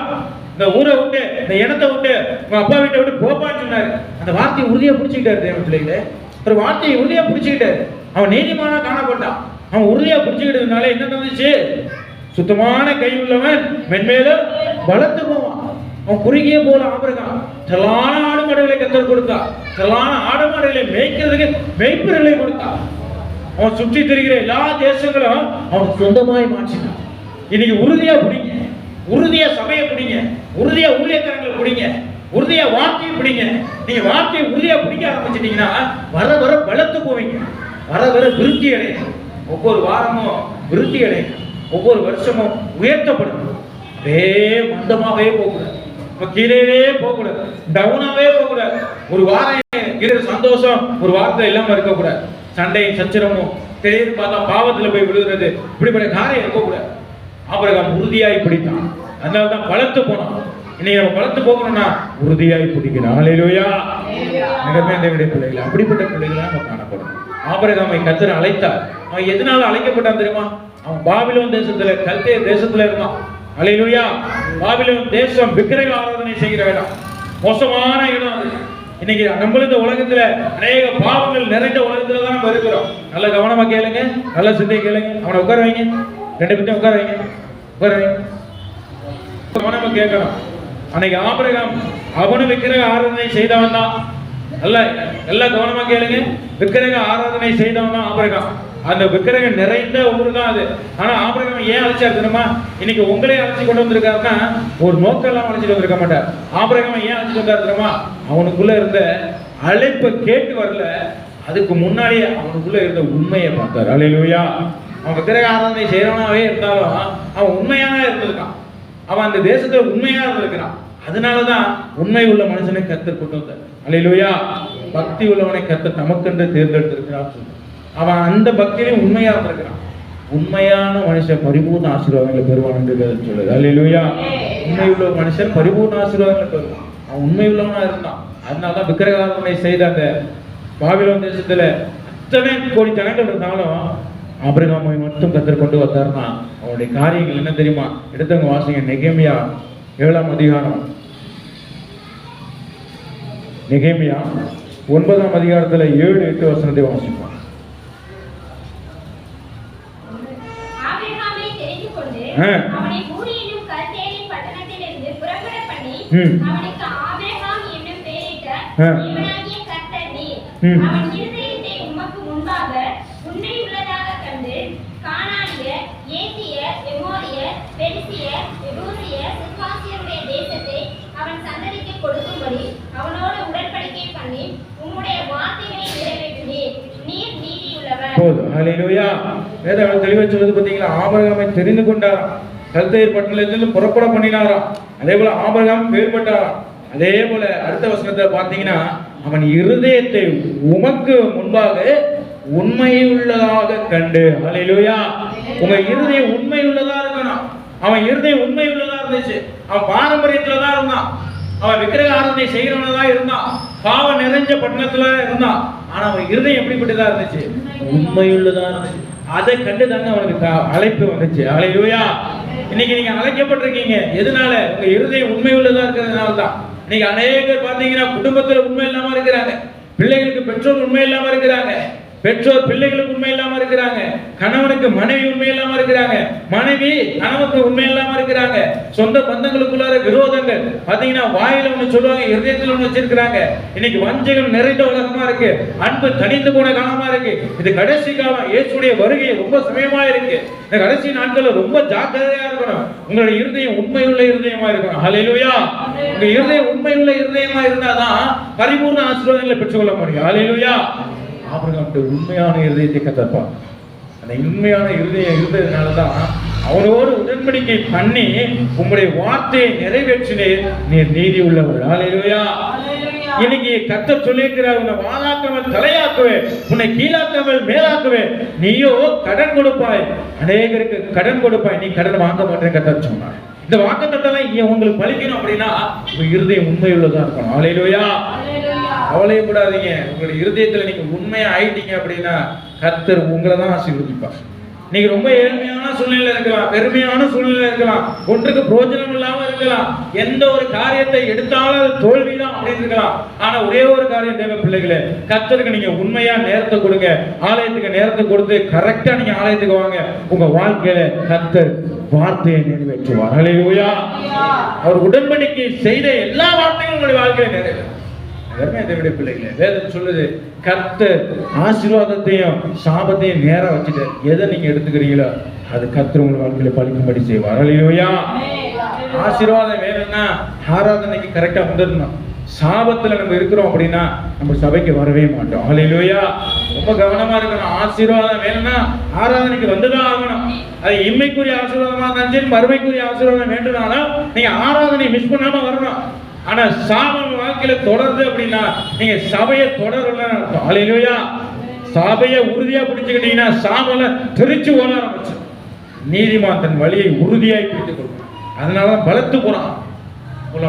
இந்த ஊரை விட்டு இந்த இடத்தை விட்டு உங்க அப்பா வீட்டை விட்டு போப்பான்னு சொன்னாரு. அந்த வார்த்தையை உறுதியா பிடிச்சிக்கிட்டாரு. தேவ பிள்ளைகளே, ஒரு வார்த்தையை உறுதியா பிடிச்சிக்கிட்டாரு. அவன் நீதிமானா காணப்பட்டான். அவன் உறுதியா பிடிச்சிக்கிட்டதுனால என்ன நடந்துச்சு? சுத்தமான கை உள்ளவன் மென்மேலும் வளர்த்து போவான். அவன் குறுகிய போல ஆபிரகாம் திரளான ஆடு மாடுகளை கர்த்தர் கொடுத்தார். திரளான ஆடு மாடுகளை மேய்க்கிறதுக்கு மேய்ப்பர்களை கொடுத்தார். அவன் சுற்றி திரிகிற எல்லா தேசங்களும் அவன் சொந்தமாய் மாற்றினான். இன்னைக்கு உறுதியா பிடிங்க, உறுதியா சபையை பிடிங்க, உறுதியா ஊழியக்காரங்களை பிடிங்க, உறுதியா வார்த்தையை பிடிங்க. நீங்க வார்த்தையை உறுதியா பிடிக்க ஆரம்பிச்சிட்டீங்கன்னா வர வர பலத்து போவீங்க, வர வர விருத்தி அடையும். ஒவ்வொரு வாரமும் விருத்தி அடையும், ஒவ்வொரு வருஷமும் உயர்த்தப்படும். அதே மந்தமாவே போகக்கூடாது, கீழே போகக்கூடாது, டவுனாவே போகக்கூடாது. ஒரு வாரம் இருக்கிற சந்தோஷம் ஒரு வாரத்தில் இல்லாம இருக்கக்கூடாது. சண்டையும் சச்சரமும் திடீர்னு பார்த்தா பாவத்துல போய் விழுகிறது, இப்படிப்பட்ட காரியம் இருக்கக்கூடாது. ஆபிரகாம் உறுதியாய் பிடித்தான், அதனால்தான் பலத்து போனான். இன்னைக்கு நம்ம பலத்து போகணும்னா உறுதியாய் பிடிக்கணும். ஹல்லேலூயா. தேவனுடைய பிள்ளைகள் அப்படிப்பட்ட பிள்ளைகளா நம்ம காணப்படும். ஆபிரகாமை கர்த்தர் அழைத்தார். அவன் எதனால அழைக்கப்பட்டான் தெரியுமா? அவன் பாபிலோன் தேசத்துல, கல்தேய தேசத்துல இருந்தான். ஹல்லேலூயா. பாபிலோன் தேசம் விக்கிரக ஆராதனை செய்கிற இடம், மோசமான இடம் அது. இன்னைக்கு நம்மளுக்கு உலகத்துல அநேக பாவங்கள் நிறைந்த உலகத்துல தான் நம்ம இருக்கிறோம். நல்ல கவனமா கேளுங்க, நல்ல சிந்தை கேளுங்க. அவனை உட்கார வைங்க, ரெண்டு பேரும் உட்கார வைங்க, உட்கார வைங்க, கவனமா கேட்கணும். அன்னைக்கு ஆபிரகாம் அவனும் விக்கிரக ஆராதனை செய்தவன் தான். நல்ல கவனமா கேளுங்க. விக்கிரக ஆராதனை செய்தவன் தான் ஆபிரகாம். அந்த விக்கிரகம் நிறைந்த ஊர் தான் அது. ஆனா ஆபிரகாம் ஏன் அழைச்சார் தெரியுமா? இன்னைக்கு உங்களே அழைச்சி கொண்டு வந்திருக்காருன்னா ஒரு நோக்கம் எல்லாம் அழைச்சிட்டு வந்திருக்க மாட்டார். ஆபிரகாம் ஏன் அழைச்சிட்டு வந்தார் தெரியுமா? அவனுக்குள்ள இருந்த அழைப்பை கேட்டு வரல, அதுக்கு முன்னாடியே அவனுக்குள்ள இருந்த உண்மையை பார்த்தார். ஹல்லேலூயா. அவன் விக்கிரக ஆராதனை செய்யறவனாவே இருந்தாலும் அவன் உண்மையாக இருந்திருக்கான். அவன் அந்த தேசத்துல உண்மையா இருந்திருக்கிறான். அதனாலதான் உண்மை உள்ள மனுஷனை கர்த்தர் கொண்டு வந்தார். ஹல்லேலூயா. பக்தி உள்ளவனை கர்த்தர் நமக்கென்று தேர்ந்தெடுத்திருக்கிறார். அவன் அந்த பக்தியிலும் உண்மையா இருந்திருக்கிறான். உண்மையான மனுஷன் பரிபூர்ண ஆசீர்வாதங்களை பெறுவான் என்று சொல்லுது. அல்லேலூயா. உண்மை உள்ள மனுஷன் பரிபூர்ண ஆசீர்வாதங்களை பெறுவான். அவன் உண்மை உள்ளவனா இருந்தான். அதனாலதான் விக்கிரக ஆராதனை செய்த அந்த பாபிலோன் தேசத்துல அத்தனை கோடி ஜனங்கள் இருந்தாலும் ஆபிரகாமை மட்டும் கர்த்தர் கொண்டு வந்தார்னா அவனுடைய காரியங்கள் என்ன தெரியுமா? எடுத்தவங்க வாசிங்க. நெகேமியா 7ஆம் அதிகாரம், நெகேமியா 9ஆம் அதிகாரத்துல 7-8 வசனத்தை வாசிப்போம். அவனை ஊர் என்னும் கல்தேயரின் பட்டணத்திலிருந்து புறப்பட பண்ணி அவனுக்கு ஆபிரகாம் என்னும் பெயரிட்ட தேவனாகிய கர்த்தர் நீர். அவன் இருதயத்தை உமக்கு முன்பாக உண்மையுள்ளதாக கண்டு கானானியர், ஏத்தியர், எமோரியர், பெரிசியர், எபூசியர், சிர்காசியருடைய தேசத்தை அவன் சந்ததிக்கு கொடுக்கும்படி அவனோடு உடன்படிக்கை பண்ணி உம்முடைய வார்த்தையை நிறைவேற்றினீர். நீர் நீதியுள்ளவர். ஹல்லேலூயா. வேதம் தெளிவா சொல்லுது பாத்தீங்களா? ஆபிரகாமை தெரிந்து கொண்டாராம், கல்தேயர் பட்டணத்திலிருந்து புறப்பட பண்ணினாராம். அதே போல ஆபிரகாம் வேறுபட்டாராம். அதே போல அடுத்த வசனத்தை பார்த்தீங்கன்னா அவன் இருதயத்தை உமக்கு முன்பாக உண்மையுள்ளதாக கண்டு. ஹல்லேலூயா. உங்க இருதயம் உண்மையுள்ளதா இருக்கணும். அவன் இருதயம் உண்மையுள்ளதா இருந்துச்சு. அவன் பாரம்பரியத்துல தான் இருந்தான். அவன் விக்கிரக ஆராதனை செய்கிறவனா தான் இருந்தான். பாவம் நிறைஞ்ச பட்டணத்துல இருந்தான். ஆனா அவன் இருதயம் எப்படிப்பட்டதா இருந்துச்சு? உண்மையுள்ளதா இருந்துச்சு. அதை கண்டு தாங்க அவனுக்கு அழைப்பு வந்துச்சு. ஹல்லேலூயா. இன்னைக்கு நீங்க அழைக்கப்பட்டிருக்கீங்க. எதனால? உங்க இருதயம் உண்மையுள்ளதா இருக்கிறதுனால தான். இன்னைக்கு அநேகர் பாத்தீங்கன்னா குடும்பத்துல உண்மை இல்லாம இருக்கிறாங்க, பிள்ளைகளுக்கு பெற்றோர் உண்மை இல்லாம இருக்கிறாங்க, பெற்றோர் பிள்ளைகளுக்கு உண்மை இல்லாம இருக்கிறாங்க, கணவனுக்கு மனைவி உண்மை இல்லாம இருக்கிறாங்க, மனைவி கணவனுக்கு உண்மை இல்லாம இருக்கிறாங்க, சொந்த பந்தங்களுக்குள்ளார விரோதங்கள் பாத்தீங்கன்னா வாயில ஒண்ணு சொல்லுவாங்க, இருதயத்துல ஒண்ணு வச்சிருக்கிறாங்க. இன்னைக்கு வஞ்சகம் நிறைந்த உலகமா இருக்கு, அன்பு தனிந்து போன காலமா இருக்கு. இது கடைசி காலம், இயேசுடைய வருகை ரொம்ப சமயமா இருக்கு. இந்த கடைசி நாட்கள்ல ரொம்ப ஜாக்கிரதையா இருக்கணும். உங்களுடைய இருதயம் உண்மையுள்ள இருதயமா இருக்கணும். ஹல்லேலூயா. உங்க இருதயம் உண்மையுள்ள இருதயமா இருந்தாதான் பரிபூர்ண ஆசீர்வாதங்களை பெற்றுக்கொள்ள முடியும். ஹல்லேலூயா. ஆபிரகாம் உண்மையான இருதயத்தை கத்தப்பான். அந்த உண்மையான இருதயம் இருந்ததுனாலதான் அவரோடு உடன்படிக்கை பண்ணி உங்களுடைய வார்த்தையை நிறைவேற்றினேன், நீர் நீதி உள்ளவர். ஹல்லேலூயா. இன்னைக்கு கர்த்தர் சொல்லியிருக்கிறார், உன்னை வாழாக்காமல் தலையாக்குவேன், உன்னை கீழாக்காமல் மேலாக்குவேன். நீயோ கடன் கொடுப்பாய், அநேகருக்கு கடன் கொடுப்பாய், நீ கடன் வாங்க மாட்டேன்னு கர்த்தர் சொன்னார். இந்த வாக்குத்தத்தெல்லாம் உங்களுக்கு பலிக்கணும் அப்படின்னா உங்க இருதயம் உண்மையுள்ளதா இருக்கணும். ஹல்லேலூயா. கவலைப்படாதீங்க. உங்களுடைய இருதயத்துல நீங்க உண்மையா ஆயிட்டீங்க அப்படின்னா கர்த்தர் உங்களை தான் ஆசீர்வதிப்பார். நீங்க ரொம்ப ஏழ்மையான சூழ்நிலை இருக்கலாம், பெருமையான சூழ்நிலை இருக்கலாம், ஒன்றுக்கு பிரயோஜனம் இல்லாம இருக்கலாம், எந்த ஒரு காரியத்தை எடுத்தாலும் அது தோல்விதான் அப்படின்னு இருக்கலாம். ஆனா ஒரே ஒரு காரியம் தேவை பிள்ளைகளே, கர்த்தருக்கு நீங்க உண்மையா நேரத்தை கொடுங்க. ஆலயத்துக்கு நேரத்தை கொடுத்து கரெக்டா நீங்க ஆலயத்துக்கு வாங்க. உங்க வாழ்க்கையில கர்த்தர் வார்த்தையை நிறைவேற்றுவார். ஹல்லேலூயா. அவர் உடன்படிக்கை செய்த எல்லா வார்த்தையும் உங்களுடைய வாழ்க்கையில நிறைவேறும். தேவனுடைய பிள்ளைகளே, வேதம் சொல்லுது கர்த்தர் ஆசீர்வாதத்தையும் சாபத்தையும் நேரா வச்சுட்டு எதை நீங்க எடுத்துக்கிறீங்களோ அது கர்த்தர் உங்க வாழ்க்கையில பலிக்கும்படி செய்வார். ஹல்லேலூயா. ஆசீர்வாதம் வேணும்னா ஆராதனைக்கு கரெக்டா வந்துடணும். சாபத்துல நம்ம இருக்கிறோம் அப்படின்னா நம்ம சபைக்கு வரவே மாட்டோம். ஹல்லேலூயா. ரொம்ப கவனமா இருக்கணும். ஆசீர்வாதம் வேணும்னா ஆராதனைக்கு வந்துதான் ஆகணும். அது இம்மைக்குரிய ஆசீர்வாதமா இருந்தாலும் சரி, மறுமைக்குரிய ஆசீர்வாதம் வேண்டும்னாலும் நீங்க ஆராதனை மிஸ் பண்ணாம வரணும். ஆனா சாபம் வாழ்க்கையில தொடருது அப்படின்னா நீங்க சபையை தொடரல அர்த்தம். ஹல்லேலூயா. சபையை உறுதியா பிடிச்சுக்கிட்டீங்கன்னா சாபல தெரிச்சு ஓட ஆரம்பிச்சு. நீதிமான் தன் வழியை உறுதியாய் பிடித்துக் கொள்ளும். அதனாலதான் பலத்து போறான்.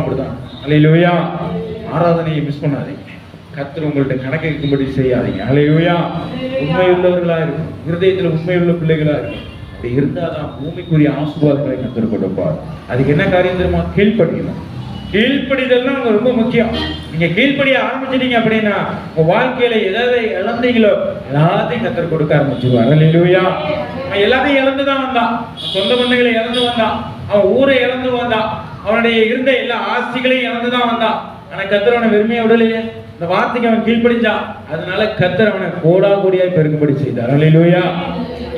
அப்படிதான். ஹல்லேலூயா. ஆராதனையை மிஸ் பண்ணாதீங்க. கர்த்தர் உங்கள்ட்ட கணக்கு இருக்கும்படி செய்யாதீங்க. ஹல்லேலூயா. உண்மையுள்ளவர்களா இருக்கும், இருதயத்துல உண்மையுள்ள பிள்ளைகளா இருக்கும். அப்படி இருந்தாதான் பூமிக்குரிய ஆசீர்வாதங்களை கர்த்தர் கொடுப்பார். அதுக்கு என்ன காரியம் தெரியுமா? கீழ்ப்படியணும். கீழ்ப்படிதல் ரொம்ப முக்கியம். நீங்க கீழ்ப்படிய ஆரம்பிச்சிட்டீங்க அப்படின்னா உங்க வாழ்க்கையில எதாவது இழந்தீங்களோ எல்லாத்தையும் கர்த்தர் கொடுக்க ஆரம்பிச்சிருவார். ஹல்லேலூயா. அவன் எல்லாத்தையும் இழந்துதான் வந்தான். சொந்த பந்தங்களை இழந்து வந்தான், அவன் ஊரை இழந்து வந்தான், அவனுடைய இருந்த எல்லா ஆஸ்திகளையும் இழந்துதான் வந்தான். ஆனா கர்த்தர் அவனை வெறுமையா விடலையே. இந்த வார்த்தைக்கு அவன் கீழ்ப்படிஞ்சான். அதனால கர்த்தர் அவனை கோடா கோடியாய் பெருகும்படி செய்தார். ஹல்லேலூயா.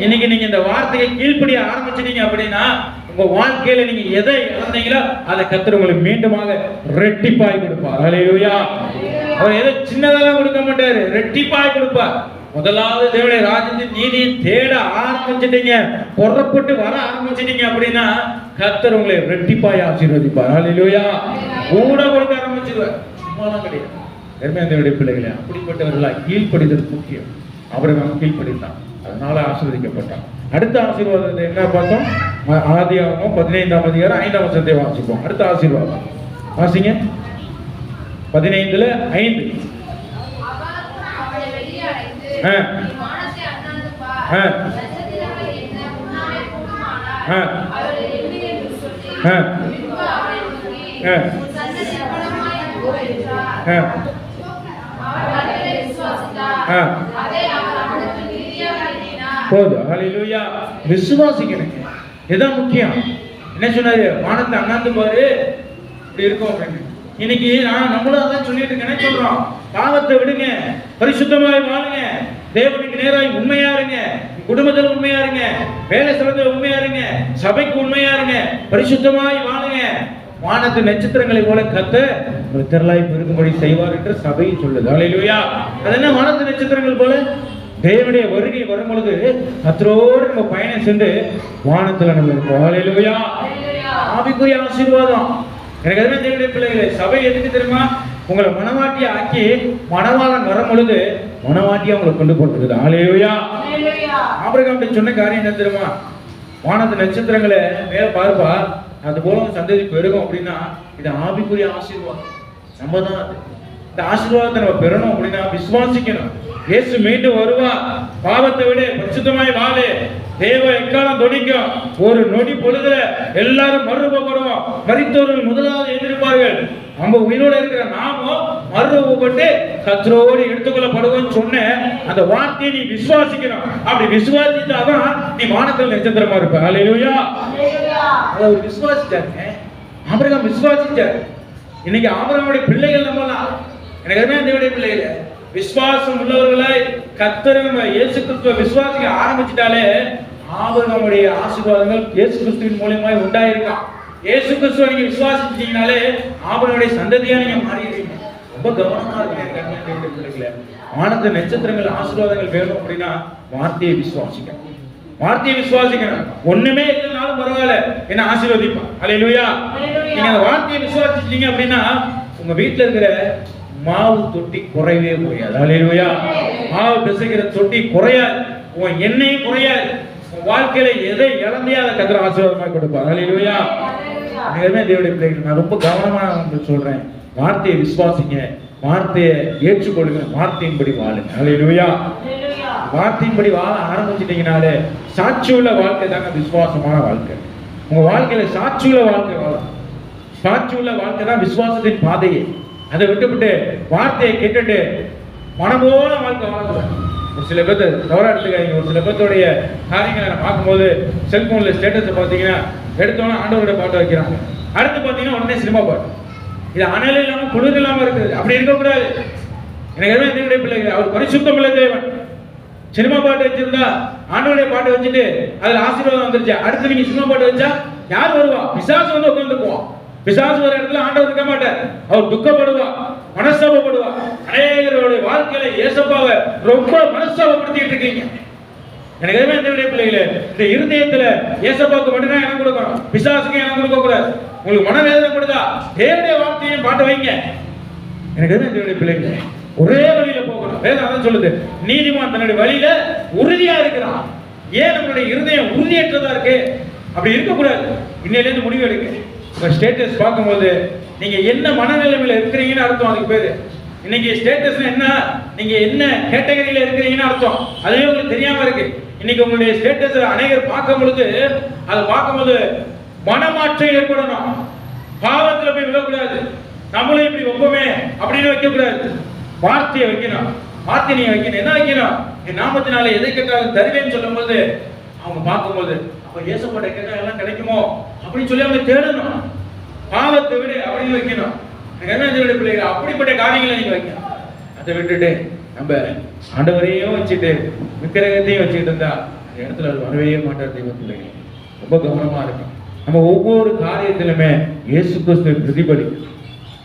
இன்னைக்கு நீங்க இந்த வார்த்தையை கீழ்ப்படிய ஆரம்பிச்சிட்டீங்க அப்படின்னா உங்க வாழ்க்கையில நீங்க எதை இழந்தீங்களோ அதை கர்த்தர் உங்களுக்கு மீண்டுமாக ரெட்டிப்பாய் கொடுப்பார். ஹல்லேலூயா. அவர் எதை சின்னதெல்லாம் கொடுக்க மாட்டாரு, ரெட்டிப்பாய் கொடுப்பார். முதலாவது தேவனுடைய ராஜ்யத்தின் நீதியை தேட ஆரம்பிச்சிட்டீங்க, புறப்பட்டு வர ஆரம்பிச்சிட்டீங்க அப்படின்னா கர்த்தர் உங்களை ரெட்டிப்பாய் ஆசீர்வதிப்பார். ஹல்லேலூயா. கூட கொடுக்க ஆரம்பிச்சிருவார். சும்மாலாம் கிடையாது. தேவனுடைய பிள்ளைகளே, அப்படிப்பட்டவர்களா கீழ்ப்படிதல் முக்கியம். அவர்கள் கீழ்ப்படித்தான், அதனால ஆசீர்வதிக்கப்பட்டான். அடுத்த ஆசீர்வாதத்தை என்ன பார்த்தோம்? ஆதியாகமம் 15ஆம் அதிகாரம் 5ஆம் வசனத்தை வாசிப்போம். அடுத்த ஆசீர்வாதம் வாசிங்க. 15:5. போதும். ஹல்லேலூயா. விசுவாசிக்கணும். இதுதான் முக்கியம். என்ன சொன்னாரு? வானத்தை அண்ணாந்து பாரு, இப்படி இருக்கும் அப்படின்னு. இன்னைக்கு நம்மளும் அதான் சொல்லிட்டு இருக்கேன். சொல்றோம், பாவத்தை விடுங்க, பரிசுத்தமாய் வாழுங்க, தேவனுக்கு நேராய் உண்மையா இருங்க, குடும்பத்தில் உண்மையா இருங்க, வேலை ஸ்தலத்தில் உண்மையா இருங்க, சபைக்கு உண்மையா இருங்க, பரிசுத்தமாய் வாழுங்க, வானத்து நட்சத்திரங்களை போல கர்த்தர் திரளாய் பெருகும்படி செய்வார் என்று சபையை சொல்லுது. ஹல்லேலூயா. அது என்ன வானத்து நட்சத்திரங்கள் போல? தேவனுடைய வருகை வரும் பொழுது கர்த்தரோடு நம்ம பயணம் சென்று வானத்துல நம்ம இருப்போம். ஹல்லேலூயா. ஆவிக்குரிய ஆசீர்வாதம். எனக்கு அதுவே தேவனுடைய பிள்ளைகளே, சபை எதுக்கு தெரியுமா? உங்களை மனவாட்டியை ஆக்கி மணவாளன் வரும் பொழுது மனவாட்டியா உங்களை கொண்டு போட்டுருக்குது. ஹல்லேலூயா. ஆபிரகாம் சொன்ன காரியம் என்ன தெரியுமா? வானத்து நட்சத்திரங்களை மேல பார்ப்பா, அது போல சந்ததி பெருகும் அப்படின்னா இது ஆவிக்குரிய ஆசீர்வாதம். நம்ம தான் அது. இந்த ஆசீர்வாதத்தை நம்ம பெறணும் அப்படின்னா விசுவாசிக்கணும். இயேசு மீண்டும் வருவா. பாவத்தை விட பரிசுத்தமாய் வாழு. தேவ எக்காலம் தொனிக்கும். ஒரு நொடி பொழுதுல எல்லாரும் மறுரூபப்படுவோம். மரித்தோர்கள் முதலாவது எதிர்ப்பார்கள். நம்ம உயிரோட இருக்கிற நாமும் மறுரூபப்பட்டு கர்த்தரோடு எடுத்துக்கொள்ளப்படுவோம்னு சொன்ன அந்த வார்த்தையை நீ விசுவாசிக்கணும். அப்படி விசுவாசித்தாதான் நீ வானத்தில் நட்சத்திரமா இருப்ப. ஹல்லேலூயா. அதை அவர் விசுவாசிச்சாருங்க. ஆபிரகாம் விசுவாசிச்சார். இன்னைக்கு ஆபிரகாமுடைய பிள்ளைகள் நம்மலாம். எனக்கு என்ன தேவனுடைய பிள்ளைகள் விசுவாசம் உள்ளவர்களாய் கர்த்தர் இயேசு கிறிஸ்துவை விசுவாசிக்க ஆரம்பிச்சிட்டாலே ஆபிரகாமுடைய ஆசீர்வாதங்கள் இயேசு கிறிஸ்துவின் மூலமாய் உண்டாயிருக்கான். இயேசு கிறிஸ்துவை நீங்க விசுவாசிச்சீங்கனாலே ஆபிரகாமுடைய சந்ததியா நீங்க மாறிடுவீங்க. ரொம்ப கவனமா இருக்கீங்க. வானத்து நட்சத்திரங்கள் ஆசீர்வாதங்கள் வேணும் அப்படின்னா வார்த்தையை விசுவாசிக்கணும். வார்த்தையை விசுவாசிக்கணும். ஒண்ணுமே இல்லைனாலும் பரவாயில்ல, என்ன ஆசீர்வதிப்பான். ஹல்லேலூயா. நீங்க அந்த வார்த்தையை விசுவாசிச்சீங்க அப்படின்னா உங்க வீட்டுல இருக்கிற மாவு தொட்டி குறையவே குறையாது. ஹல்லேலூயா. மாவு பிசைக்கிற தொட்டி குறையாது, உன் எண்ணெயும் குறையாது. உன் வாழ்க்கையில எதை இழந்தே அதை கர்த்தர் ஆசீர்வாதமாக கொடுப்பார். ஹல்லேலூயா. தேவனுடைய பிள்ளைகள், நான் ரொம்ப கவனமா உங்களுக்கு சொல்றேன், வார்த்தையை விசுவாசிங்க, வார்த்தையை ஏற்றுக்கொள்ளுங்க, வார்த்தையின்படி வாழுங்க. ஹல்லேலூயா. வார்த்தையின்படி வாழ ஆரம்பிச்சிட்டீங்கனாலே சாட்சியுள்ள வாழ்க்கை தாங்க விசுவாசமான வாழ்க்கை. உங்க வாழ்க்கையில சாட்சியுள்ள வாழ்க்கை வாழும். சாட்சியுள்ள வாழ்க்கை தான் விசுவாசத்தின் பாதையே. அதை விட்டுவிட்டு வார்த்தையை கேட்டுட்டு மனமோன வாழ்க்கை வாழக்கூடாது. ஒரு சில பேர் தவறா எடுத்துக்காதீங்க. ஒரு சில பேர்த்தோடைய காரியங்களை நான் பார்க்கும்போது செல்போன்ல ஸ்டேட்டஸ் பார்த்தீங்கன்னா எடுத்தோன்னா ஆண்டவரோட பாட்டு வைக்கிறாங்க, அடுத்து பார்த்தீங்கன்னா உடனே சினிமா பாட்டு. இது அனல் இல்லாம குளிர் இல்லாம இருக்குது. அப்படி இருக்கக்கூடாது. எனக்கு எதுவும் தேவனுடைய பிள்ளைகள், அவர் பரிசுத்தம் உள்ள தேவன். சினிமா பாட்டு வச்சிருந்தா ஆண்டவருடைய பாட்டு வச்சுட்டு அதுல ஆசீர்வாதம் வந்துருச்சு, அடுத்து நீங்க சினிமா பாட்டு வச்சா யார் வருவா? பிசாசு வந்து உட்காந்துக்குவான். பிசாசு வர இடத்துல ஆண்டவர் இருக்க மாட்டார். அவர் துக்கப்படுவா, மனஸ்தாபப்படுவா. அநேகருடைய வாழ்க்கையில இயேசுவாவை ரொம்ப மனஸ்தாபப்படுத்திட்டு இருக்கீங்க. எனக்கு எதுவுமே தேவனுடைய பிள்ளைகளே, இந்த இருதயத்துல இயேசுவாவுக்கு மட்டும்தான் இடம் கொடுக்கணும், பிசாசுக்கு இடம் கொடுக்க கூடாது. உங்களுக்கு மனவேதனை கொடுத்தா தேவனுடைய வார்த்தையும் பாட்டு வைங்க. எனக்கு எதுவும் தேவனுடைய பிள்ளைகளே, ஒரே வழியில போகணும். வேதம் அதான் சொல்லுது, நீதிமான் தன்னுடைய வழியில உறுதியா இருக்கிறான். ஏன் நம்மளுடைய இருதயம் உறுதியற்றதா இருக்கு? அப்படி இருக்கக்கூடாது. இன்னையில இருந்து முடிவு எடுங்க. உங்க ஸ்டேட்டஸ் பார்க்கும்போது நீங்க என்ன மனநிலைமையில இருக்கிறீங்கன்னு அர்த்தம். அதுக்கு பேரு இன்னைக்கு ஸ்டேட்டஸ் என்ன, நீங்க என்ன கேட்டகரியில இருக்கிறீங்கன்னு அர்த்தம். அதுவே உங்களுக்கு தெரியாம இருக்கு. இன்னைக்கு உங்களுடைய ஸ்டேட்டஸ் அநேகர் பார்க்கும் பொழுது, அதை பார்க்கும்போது மனமாற்றம் ஏற்படணும். பாவத்துல போய் விழக்கூடாது. நம்மளும் இப்படி ஒப்பமே அப்படின்னு வைக்க கூடாது. வார்த்தையை வைக்கணும். வார்த்தை நீங்க வைக்கணும். என்ன வைக்கணும்? என் நாமத்தினால எதை கேட்டாலும் தருவேன்னு சொல்லும் போது அவங்க பார்க்கும்போது, அப்ப இயேசுவோட கேட்டா எல்லாம் கிடைக்குமோ அப்படின்னு சொல்லி அவங்க தேடணும். பாவத்தை விட அப்படின்னு வைக்கணும். என்ன பிள்ளைகள், அப்படிப்பட்ட காரியங்களை நீங்க வைக்கணும். அதை விட்டுட்டு நம்ம ஆண்டவரையும் வச்சுட்டு விக்கிரகத்தையும் வச்சுட்டு இருந்தா அந்த இடத்துல அது வரவே மாட்டார். தெய்வ பிள்ளைகள் ரொம்ப கவனமா இருக்கும். நம்ம ஒவ்வொரு காரியத்திலுமே இயேசு கிறிஸ்துவை பிரதிபலிக்கும்.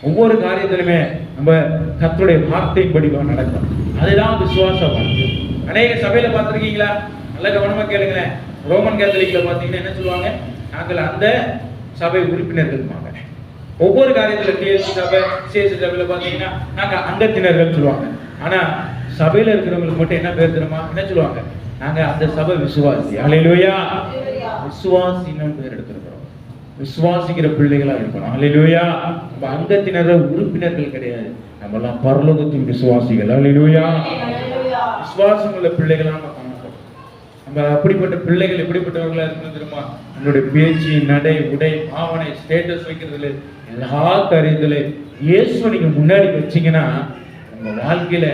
ஒவ்வொரு காரியத்திலுமே நம்ம கர்த்தருடைய வார்த்தையின்படி நடக்கும். அதுதான் விசுவாச வாழ்க்கை. அநேக சபையில பார்த்திருக்கீங்களா? நல்ல கவனமா கேளுங்களேன். ரோமன் கேத்தலிக்ல பாத்தீங்கன்னா என்ன சொல்லுவாங்க? நாங்கள் அந்த சபை உறுப்பினர்கள். ஒவ்வொரு காரியத்துல டிஎஸ்சி சபை, சிஎஸ்சி சபையில பாத்தீங்கன்னா நாங்க அங்கத்தினர்கள் சொல்லுவாங்க. ஆனா சபையில இருக்கிறவங்களுக்கு மட்டும் என்ன பேர் தெரியுமா? என்ன சொல்லுவாங்க? நாங்க அந்த சபை விசுவாசி. அல்லேலூயா. விசுவாசின்னு பேர் எடுத்திருக்கிறோம். விசுவாசிக்கிற பிள்ளைகளா இருக்கணும். அல்லேலூயா. நம்ம அங்கத்தினர் உறுப்பினர்கள் கிடையாது. நம்ம எல்லாம் பரலோகத்தின் விசுவாசிகள். அல்லேலூயா. விசுவாசம் உள்ள பிள்ளைகளா நம்ம காணப்படும். நம்ம அப்படிப்பட்ட பிள்ளைகள் எப்படிப்பட்டவர்களா இருக்கணும் தெரியுமா? நம்மளுடைய பேச்சு, நடை, உடை, பாவனை, ஸ்டேட்டஸ் வைக்கிறதுல எல்லா காரியத்திலும் இயேசு நீங்க முன்னாடி வச்சீங்கன்னா உங்க வாழ்க்கையில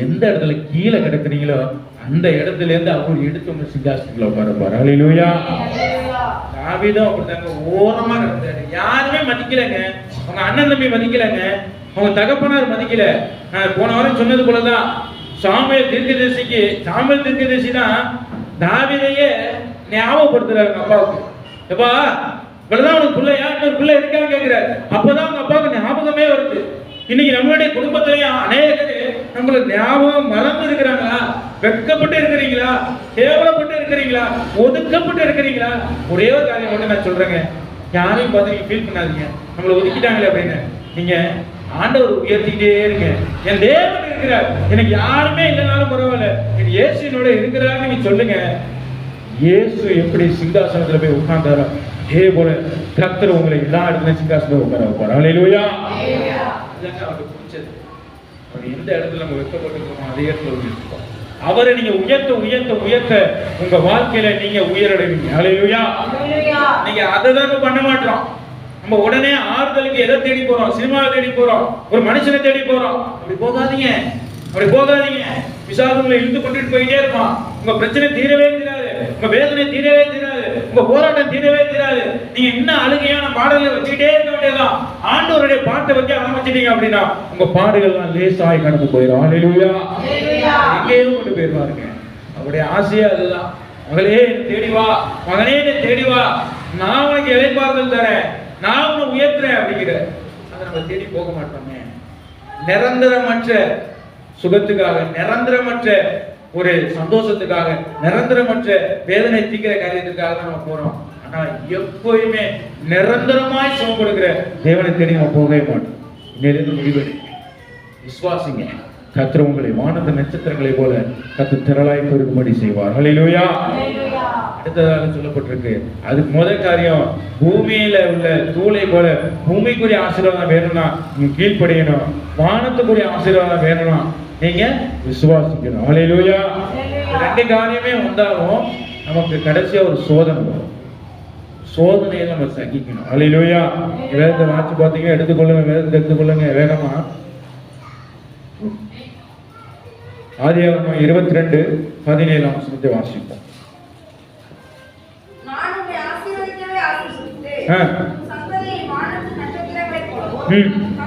எந்த இடத்துல கீழே கிடக்குறீங்களோ அந்த இடத்துல இருந்து அவர் எடுத்து உங்க சிங்காசனத்துல உட்காரப்பாரு. அல்லேலூயா. தாவீதும் அப்படித்தாங்க ஓரமா கிடந்தாரு. யாருமே மதிக்கலங்க. அவங்க அண்ணன் தம்பி மதிக்கலங்க. அவங்க தகப்பனார் மதிக்கல. நான் போன வாரம் சொன்னது போலதான் சாமுவேல் தீர்க்கதரிசி தான் தாவீதையே ஞாபகப்படுத்துறாரு அப்பாவுக்கு. எப்பா இவ்வளவுதான் உனக்கு பிள்ளையா, இன்னொரு பிள்ளை இருக்கான்னு கேட்கிறாரு. அப்பதான் அவங்க அப்பாவுக்கு ஞாபகமே வருது. இன்னைக்கு நம்மளுடைய குடும்பத்திலேயும் அநேகர் நம்மளுக்கு ஞாபகம் மறந்து இருக்கிறாங்களா? வெட்கப்பட்டு இருக்கிறீங்களா? கேவலப்பட்டு இருக்கிறீங்களா? ஒதுக்கப்பட்டு இருக்கிறீங்களா? ஒரே ஒரு காரியம் மட்டும் நான் சொல்றேங்க. யாரையும் பார்த்து நீங்க ஃபீல் பண்ணாதீங்க நம்மளை ஒதுக்கிட்டாங்களே அப்படின்னு. நீங்க ஆண்டவர் உயர்த்திக்கிட்டே இருங்க. என் தேவன் இருக்கிறார், எனக்கு யாருமே இல்லைனாலும் பரவாயில்ல, என் இயேசு என்னோட இருக்கிறாருன்னு நீங்க சொல்லுங்க. இயேசு எப்படி சிங்காசனத்துல போய் உட்கார்ந்தாரோ அதே போல கர்த்தர் உங்களை எல்லா இடத்துல சிங்காசனத்துல உட்கார வைப்பார். அல்லேலூயா. இதுதாங்க அவருக்கு பிடிச்சது. அவர் எந்த இடத்துல நம்ம வெட்கப்பட்டிருக்கோமோ அதே இடத்துல உயர்த்துவோம். அவரை நீங்க உயர்த்த உங்க வாழ்க்கையில நீங்க உயரடைவீங்க. அல்லேலூயா. நீங்க அதை தான் பண்ண மாட்டோம். நம்ம உடனே ஆறுதலுக்கு எதை தேடி போறோம்? சினிமாவை தேடி போறோம், ஒரு மனுஷனை தேடி போறோம். அப்படி போகாதீங்க. பிசாசுகளை இழுத்து கொண்டுட்டு போயிட்டே இருப்பான். உங்க பிரச்சனை தீரவே தீராது, உங்க வேதனை தீரவே தீராது, உங்க போராட்டம் தீரவே தீராது. நீங்க இன்னும் அழுகையான பாடல்களை வச்சுக்கிட்டே இருக்க வேண்டியதான். ஆண்டவருடைய பாட்டை வைக்க ஆரம்பிச்சிட்டீங்க அப்படின்னா உங்க பாடுகள்லாம் லேசாய் கடந்து போயிடும். அல்லேலூயா. எங்கேயும் கொண்டு போயிருவாருங்க. அவருடைய ஆசையே அதுதான். மகளே தேடி வா, மகனே தேடி வா, நான் உனக்கு இளைப்பாறுதல் தரேன், நான் உன்னை உயர்த்துறேன் அப்படிங்கிற. அதை நம்ம தேடி போக மாட்டோமே. நிரந்தரமற்ற சுகத்துக்காக, நிரந்தரமற்ற ஒரு சந்தோஷத்துக்காக, நிரந்தரமற்ற வேதனை தீக்கிற காரியத்துக்காக நம்ம போறோம். ஆனா எப்போயுமே நிரந்தரமாய் சுகம் கொடுக்கிற தேவனை தேடி நம்ம போகவே மாட்டோம். இன்னிலிருந்து முடிவெடுங்க, விசுவாசிங்க. கர்த்தர் உங்களை வானத்து நட்சத்திரங்களை போல கர்த்தர் திரளாய் பெருகும்படி செய்வார். அல்லேலூயா. அடுத்ததாக சொல்லப்பட்டிருக்கு, அதுக்கு முதல் காரியம் பூமியில உள்ள தூளை போல பூமிக்குரிய ஆசீர்வாதம் வேணும்னா நீங்க கீழ்ப்படியணும். வானத்துக்குரிய ஆசீர்வாதம் வேணும்னா நீங்க விசுவாசிக்கணும். அல்லேலூயா. ரெண்டு காரியமே வந்தாலும் நமக்கு கடைசியா ஒரு சோதனை வரும். சோதனையை நம்ம சகிக்கணும். அல்லேலூயா. வேதத்தை வாசி பார்த்தீங்கன்னா எடுத்துக்கொள்ளுங்க, வேதத்தை எடுத்துக்கொள்ளுங்க வேகமா. ஆதியாகமம் 22:17 வாசிப்போம். நான் உன்னை ஆசீர்வதிக்கவே ஆசீர்வதித்தேன். சந்ததியை வானத்து நட்சத்திரங்களைப் போலவும்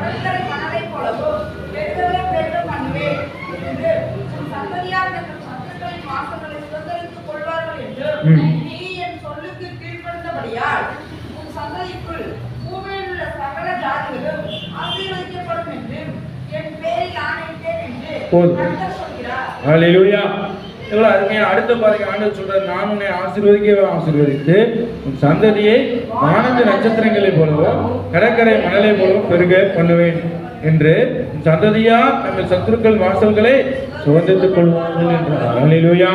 கடற்கரை மணலைப் போலவும் பெருகவே பெருக பண்ணுவேன் என்று உன் சந்ததியார் தங்கள் சத்துருக்களின் வாசல்களை சுதந்தரித்துக் கொள்வார்கள் என்று நீ என் சொல்லுக்கு கீழ்ப்படிந்தபடியால் உன் சந்ததிக்குள் பூமியில் உள்ள சகல ஜாதிகளும் ஆசீர்வதிக்கப்படும் என்று என் பேரில் ஆணையிட்டேன் என்று கர்த்தர் சொல்கிறார். அல்லேலூயா. எவ்வளவு அருமையா. அடுத்த பாருங்க, ஆண்டவர் சொல்றார், நான் உன்னை ஆசீர்வதிக்கவே ஆசீர்வதித்து உன் சந்ததியை வானத்து நட்சத்திரங்களைப் போலவும் கடற்கரை மணலை போலவும் பெருக பண்ணுவேன் என்று உன் சந்ததியா தங்கள் சத்துருக்கள் வாசல்களை சுதந்திரித்துக் கொள்வார்கள் என்றார். அல்லேலூயா.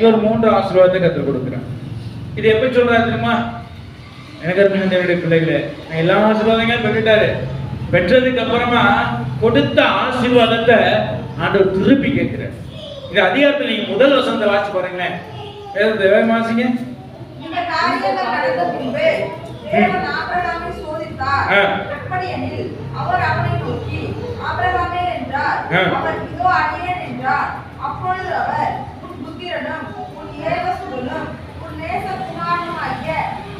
ஒரு 3 ஆசீர்வாதத்தை கற்றுக் கொடுக்கிறார். இது எப்படி சொல்றாரு தெரியுமா? எனக்கு என்னுடைய பிள்ளைகளே, எல்லா ஆசீர்வாதங்களும் பெற்றுட்டாரு. பெற்றதுக்கு அப்புறமா கொடுத்த ஆசீர்வாதத்தை ஆண்டவர் திருப்பி கேட்கிறார். இந்த அதிகாரத்தில் நீங்க முதல் வசனத்தை வாசிச்சு பாருங்களேன். வாசிங்க. இந்த காரியங்கள் நடந்த பின்பு தேவன் ஆபிரகாமை சோதித்தார். எப்படியெனில் அவர் அவனை நோக்கி ஆபிரகாமே என்றார். அவர் இதோ அடியேன் என்றார். அப்பொழுது அவர் உன் புத்திரனும் உன் ஏகசுதனும் உன் நேசகுமாரனுமாகிய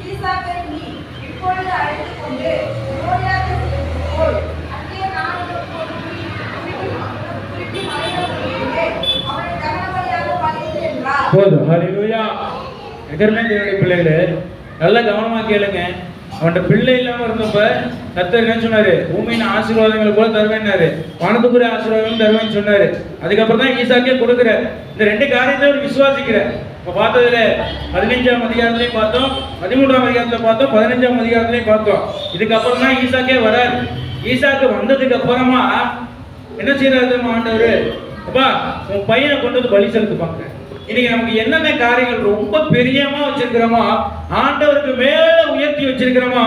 ஈசாக்கை நீ இப்பொழுது அழைத்துக் கொண்டு மோரியாவுக்கு போய் அங்கே நான் உனக்கு ஒரு குறிப்பி மலைகள் அவனை தகனபலியாக பலியிடு என்றார். போதும். ஹல்லேலூயா. எதிர்மறை பிள்ளைகளே, நல்லா கவனமா கேளுங்க. அவன்கிட்ட பிள்ளை இல்லாம இருந்தப்ப கர்த்தர் என்ன சொன்னாரு? பூமியின் ஆசீர்வாதங்களை போல தருவேன்னாரு, வானத்துக்குரிய ஆசீர்வாதங்களும் தருவேன்னு சொன்னாரு. அதுக்கப்புறம் தான் ஈசாக்கே கொடுக்குறாரு. இந்த 2 காரியத்தை அவர் விசுவாசிக்கிறார். இப்ப பார்த்ததுல 15ஆம் அதிகாரத்திலையும் பார்த்தோம், 13ஆம் அதிகாரத்துல பார்த்தோம், 15ஆம் அதிகாரத்திலையும் பார்த்தோம். இதுக்கப்புறம் தான் ஈசாக்கே வராரு. ஈசாக்கு வந்ததுக்கு அப்புறமா என்ன செய்யறாரு ஆண்டவர்? அப்பா, உன் பையனை கொண்டு வந்து பலி செலுத்து பார்க்கிறேன். இன்னைக்கு நமக்கு என்னென்ன காரியங்கள் ரொம்ப பெரியமா வச்சிருக்கிறோமோ, ஆண்டவருக்கு மேல உயர்த்தி வச்சிருக்கிறோமோ,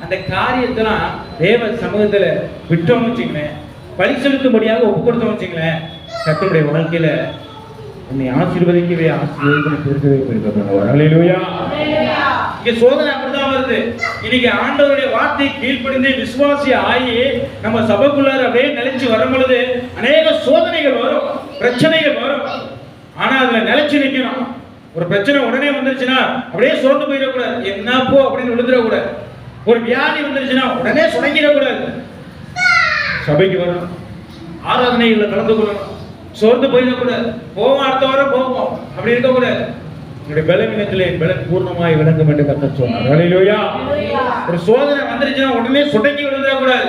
அந்த காரியத்தெல்லாம் தேவ சமூகத்துல விட்டோம்னு வச்சுங்களேன், பலி செலுத்தும்படியாக ஒப்பு கொடுத்தோம் வச்சுங்களேன், கர்த்தருடைய வாழ்க்கையில உன்னை ஆசீர்வதிக்கவே பெருக்கவே போயிருக்க. அல்லேலூயா. இங்க சோதனை அப்படிதான் வருது. இன்னைக்கு ஆண்டவருடைய வார்த்தை கீழ்ப்படிந்து விசுவாசி ஆகி நம்ம சபைக்குள்ளார அப்படியே நிலைச்சு வரும் பொழுது அநேக சோதனைகள் வரும், பிரச்சனைகள் வரும். ஆனா அதுல நிலைச்சு நிக்கணும். ஒரு பிரச்சனை உடனே வந்துருச்சுன்னா அப்படியே சோர்ந்து போயிடக்கூடாது. என்னப்போ அப்படின்னு விழுந்துடக்கூடாது. ஒரு வியாதி வந்துருச்சுன்னா உடனே சுடங்கிடக்கூடாது. சபைக்கு வரணும், ஆராதனைகளை கலந்து கொள்ளணும், சோர்ந்து போயிடக்கூடாது. போவோம், அடுத்த வாரம் போவோம், அப்படி இருக்கக்கூடாது. உங்களுடைய பலவீனத்திலே பலன் பூர்ணமாய் விளங்கும் என்று கர்த்தர் சொன்னார். அல்லேலூயா. ஒரு சோதனை வந்துருச்சுன்னா உடனே சுடங்கி விழுந்துடக்கூடாது.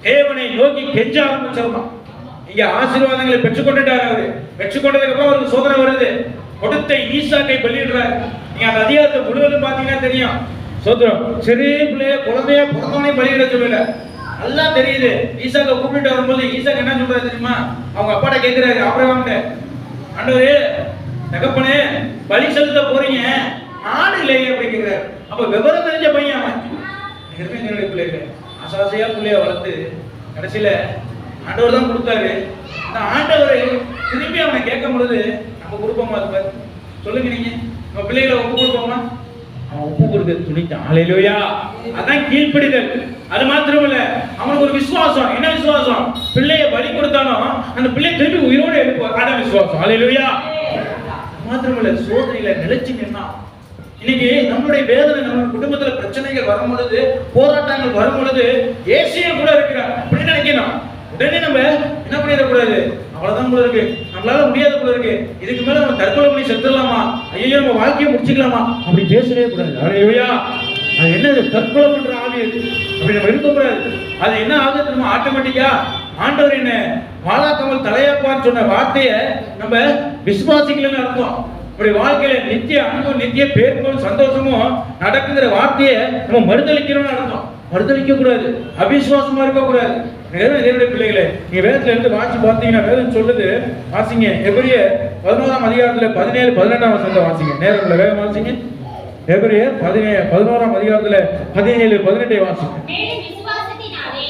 தேவனை நோக்கி கெஞ்ச ஆரம்பிச்சிடணும். இங்க ஆசீர்வாதங்களை பெற்றுக்கொண்டுட்டார். அவரு பெற்றுக்கொண்டதுக்கு அப்புறம் அவருக்கு சோதனை வருது. கொடுத்த ஈசாக்கை பலியிடுறாரு. நீங்க அந்த அதிகாரத்தை முழுவதும் பாத்தீங்கன்னா தெரியும். சோதரம் சிறிய பிள்ளைய குழந்தைய பிறந்தவனே பலியிட சொல்லல, நல்லா தெரியுது. ஈசாக்கை கூப்பிட்டு வரும்போது ஈசாக்கு என்ன சொல்றாரு தெரியுமா? அவங்க அப்பாட்ட கேட்கிறாரு, ஆபிரகாம்கிட்ட, ஆண்டவரே தகப்பனே பலி செலுத்த போறீங்க, ஆடு இல்லையே அப்படிங்கிறாரு. அப்ப விவரம் தெரிஞ்ச பையன் அவன். பிள்ளைங்க ஆசாசையா பிள்ளைய வளர்த்து கடைசியில ஆண்டவர் தான் கொடுத்தாரு. அந்த ஆண்டவரை திரும்பி அவனை கேட்கும் பொழுது நம்ம கொடுப்போமா? இருப்பார் சொல்லுங்க. நீங்க நம்ம பிள்ளைகளை ஒப்பு கொடுப்போமா? அவன் ஒப்பு கொடுக்க துணித்தான். அல்லேலூயா. அதான் கீழ்ப்படிதல். அது மாத்திரம் இல்ல, அவனுக்கு ஒரு விசுவாசம். என்ன விசுவாசம்? பிள்ளைய பலி கொடுத்தாலும் அந்த பிள்ளை திரும்பி உயிரோடு எழுப்புவார். அதான் விசுவாசம். அல்லேலூயா. மாத்திரம் இல்ல, சோதனையில நிலைச்சு நின்னா. இன்னைக்கு நம்மளுடைய வேதனை, நம்ம குடும்பத்துல பிரச்சனைகள் வரும் பொழுது, போராட்டங்கள் வரும் பொழுது ஏசியா கூட இருக்கிறார் அப்படின்னு நினைக்கணும். உடனே நம்ம என்ன பண்ணிடக்கூடாது? அவ்வளவுதான் போல இருக்கு, நம்மளால முடியாத போல இருக்கு, இதுக்கு மேல நம்ம தற்கொலை பண்ணி செத்துடலாமா, ஐயோ நம்ம வாழ்க்கையை முடிச்சுக்கலாமா, அப்படி பேசவே கூடாது. அல்லேலூயா. அது என்னது? தற்கொலை பண்ற ஆவி. அப்படி நம்ம இருக்கக்கூடாது. அது என்ன ஆகுது? நம்ம ஆட்டோமேட்டிக்கா ஆண்டவர் என்ன வாழாக்காமல் தலையாப்பான்னு சொன்ன வார்த்தையை நம்ம விசுவாசிக்கலன்னு அர்த்தம். அப்படி வாழ்க்கையில நித்திய அன்பும் நித்திய பேருக்கும் சந்தோஷமும் நடக்குங்கிற வார்த்தையை நம்ம மறுதளிக்கிறோம்னு அர்த்தம். மறுதளிக்க கூடாது, அவிசுவாசமா இருக்க கூடாது. என்னுடைய பிள்ளைகளே, நீங்க வேதத்துல இருந்து வாசி பார்த்தீங்கன்னா வேதம் சொல்லுது, வாசிங்க. எபிரேயர் 11ஆம் அதிகாரத்துல 17, 18ஆம் வசனத்தை வாசிங்க. நேரத்துல வேகம் வாசிங்க. எபிரேயர் 11ஆம் அதிகாரத்துல 17, 18 வாசிங்க. மேலும் விசுவாசத்தினாலே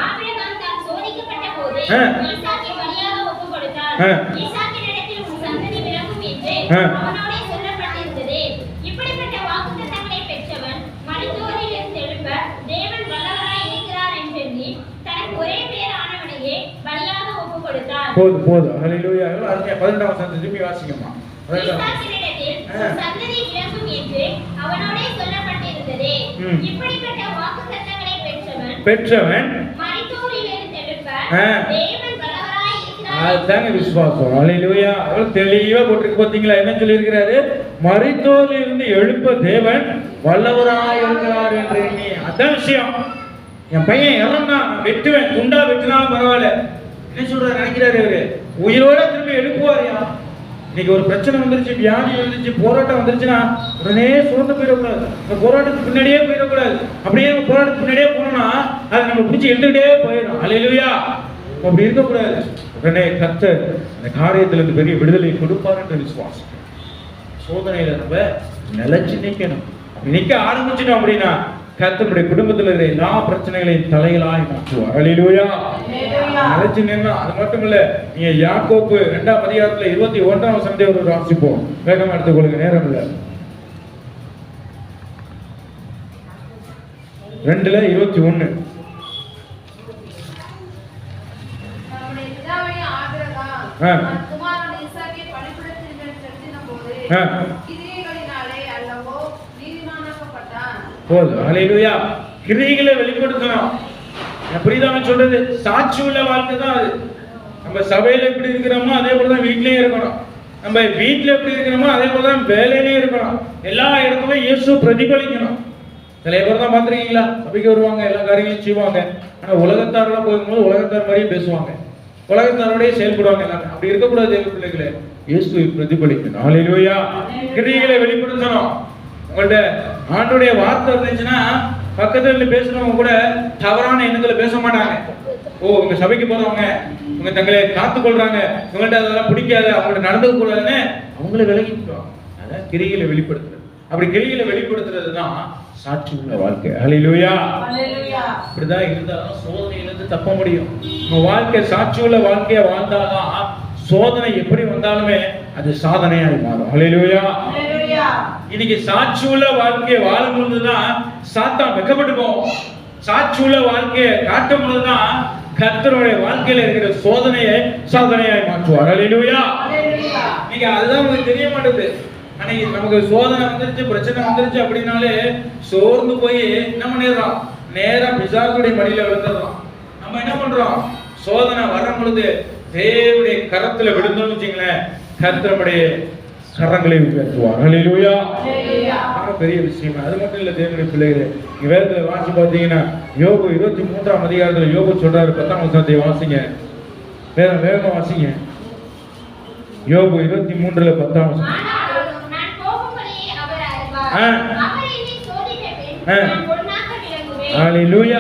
ஆபிரகாம் தான் சோதிக்கப்பட்ட போது ஈசாக்கை பலியாக ஒப்புக் கொடுத்தார். ஈசாக்கினிடத்தில் உன் சந்ததி விளங்கும் என்று அவனோடே சொல்லப்பட்டிருந்தது. இப்படிப்பட்ட வாக்குத்தத்தங்களை பெற்றவன் மரித்தோரிலிருந்து எழுப்ப தேவன் வல்லவராய் இருக்கிறார் என்றெண்ணி தனக்கு ஒரே பேரானவனையே பலியாக ஒப்புக் கொடுத்தார். போதும். ஹல்லேலூயா. 12ஆம் வசனத்தை திருப்பி வாசிக்கமா. ஈசாக்கினிடத்தில் உன் சந்ததி விளங்கும் என்று அவனோடே சொல்லப்பட்டிருந்தது. இப்படிப்பட்ட வாக்குத்தத்தங்களை பெற்றவன் மரித்தோரிலிருந்து எழுப்ப தேவன் வல்லவராய் இருக்கிறார். அதுதாங்க விசுவாசம். ஹல்லேலூயா. அவர் தெளிவா போட்டுருக்கு பாத்தீங்களா? என்ன சொல்லி இருக்கிறாரு? மரித்தோரிலிருந்து எழுப்ப தேவன் வல்லவராய் இருக்கிறார் என்று எண்ணி. அதான் விஷயம். என் பையன் இறந்தா வெட்டுவேன், துண்டா வெட்டினாலும் பரவாயில்ல. என்ன சொல்றாரு நினைக்கிறாரு? இவரு உயிரோட திரும்பி எழுப்புவாரியா? இன்னைக்கு ஒரு பிரச்சனை வந்துருச்சு, வியாதி வந்துருச்சு, போராட்டம் வந்துருச்சுன்னா உடனே சோர்ந்து போயிடக்கூடாது. இந்த போராட்டத்துக்கு பின்னாடியே போயிடக்கூடாது. அப்படியே போராட்டத்துக்கு பின்னாடியே போனோம்னா அதை நம்ம பிடிச்சி எழுந்துட்டே போயிடும். ஹல்லேலூயா. அப்படி இருக்கக்கூடாது. உடனே கர்த்தர் அந்த காரியத்துல இருந்து பெரிய விடுதலை கொடுப்பார் என்ற விசுவாசம். சோதனையில நம்ம நிலைச்சு நிக்கணும். நிக்க ஆரம்பிச்சிட்டோம் அப்படின்னா கர்த்தருடைய குடும்பத்தில் இருக்கிற எல்லா பிரச்சனைகளையும் தலைகளாய் மாற்றுவார். ஹல்லேலூயா. நிலைச்சு நின்னா அது மட்டும் இல்ல, நீங்க யாக்கோப்பு 2ஆம் அதிகாரத்துல 21ஆம் வசனத்தை ஒரு வாசிப்போம். வேகமா எடுத்துக்கொள்ளுங்க, நேரம் இல்ல. 2:21. நம்முடைய பிதாவாகிய ஆபிரகாம் குமாரன் ஈசாக்கை பலிபீடத்தின்மேல் செலுத்தினபோது கிரியைகளினாலே அல்லவோ நீதிமானாக்கப்பட்டான். போதும். ஹல்லேலூயா. கிரியைகளை வெளிப்படுத்தணும். புரியுதான்னு சொல்றது? சாட்சி உள்ள வாழ்க்கை தான் அது. நம்ம சபையில எப்படி இருக்கிறோமோ அதே போலதான் வீட்லயே இருக்கணும். நம்ம வீட்டுல எப்படி இருக்கிறோமோ அதே போலதான் வேலையிலேயே இருக்கணும். எல்லா இடத்துலயும் இயேசு பிரதிபலிக்கணும். சில பேர் தான் பாத்துருக்கீங்களா? சபைக்கு வருவாங்க, எல்லா காரியங்களும் செய்வாங்க. ஆனா உலகத்தாரெல்லாம் போகும்போது உலகத்தார் மாதிரியே பேசுவாங்க, உலகத்தாரோடய செயல்படுவாங்க. எல்லாமே அப்படி இருக்கக்கூடாது. தேவ பிள்ளைகளே, இயேசுவை பிரதிபலிக்கணும். ஹல்லேலூயா. கிரியைகளை வெளிப்படுத்தணும். உங்கள்ட்ட ஆண்டோடைய வார்த்தை இருந்துச்சுன்னா பக்கத்துல பேசுறவங்க கூட தவறான எண்ணங்களை பேச மாட்டாங்க. உங்க சபைக்கு போறவங்க உங்க தங்களை காத்து கொள்றாங்க, உங்கள்ட்ட அதெல்லாம் பிடிக்காது, அவங்கள்ட்ட நடந்துக்க கூடாதுன்னு அவங்கள விலகிக்குவாங்க. அதான் கிரியைகளை வெளிப்படுத்துறது. அப்படி கிரியைகளை வெளிப்படுத்துறது தான் சாட்சி உள்ள வாழ்க்கை. ஹல்லேலூயா. இப்படிதான் இருந்தாலும் சோதனையிலிருந்து தப்ப முடியும். உங்க வாழ்க்கை சாட்சி உள்ள வாழ்க்கைய வாழ்ந்தாதான் சோதனை எப்படி வந்தாலுமே அது சாதனையாய் மாறும். ஹல்லேலூயா. இன்னைக்கு சாட்சி உள்ள வாழ்க்கையை வாழும் பொழுதுதான் சாத்தான் வெக்கப்பட்டு போவோம். சாட்சி உள்ள வாழ்க்கையை காட்டும் பொழுதுதான் கர்த்தருடைய வாழ்க்கையில இருக்கிற சோதனையை சாதனையாய் மாற்றுவார். ஹல்லேலூயா. இன்னைக்கு அதுதான் உங்களுக்கு தெரிய மாட்டேங்குது. அன்னைக்கு நமக்கு சோதனை வந்துருச்சு, பிரச்சனை வந்துருச்சு அப்படின்னாலே சோர்ந்து போய் என்ன பண்ணிடுறோம்? நேரா பிசாசுடைய மடியில விழுந்துடுறோம். நம்ம என்ன பண்றோம்? சோதனை வரும் பொழுது தேவனுடைய கரத்துல விழுந்தோம்னு வச்சுங்களேன், கர்த்தருடைய கரங்களை உயர்த்துவார். ஹல்லேலூயா. பெரிய விஷயம். அது மட்டும் இல்ல தேவனுடைய பிள்ளைகளே, வேதத்துல வாசி பார்த்தீங்கன்னா யோபு 23ஆம் அதிகாரத்துல யோபு சொல்றாரு. 10ஆம் வசனத்தை வாசிங்க. வேகமா வாசிங்க. யோபு 23ல 10ஆம் வசனம். ஹல்லேலூயா.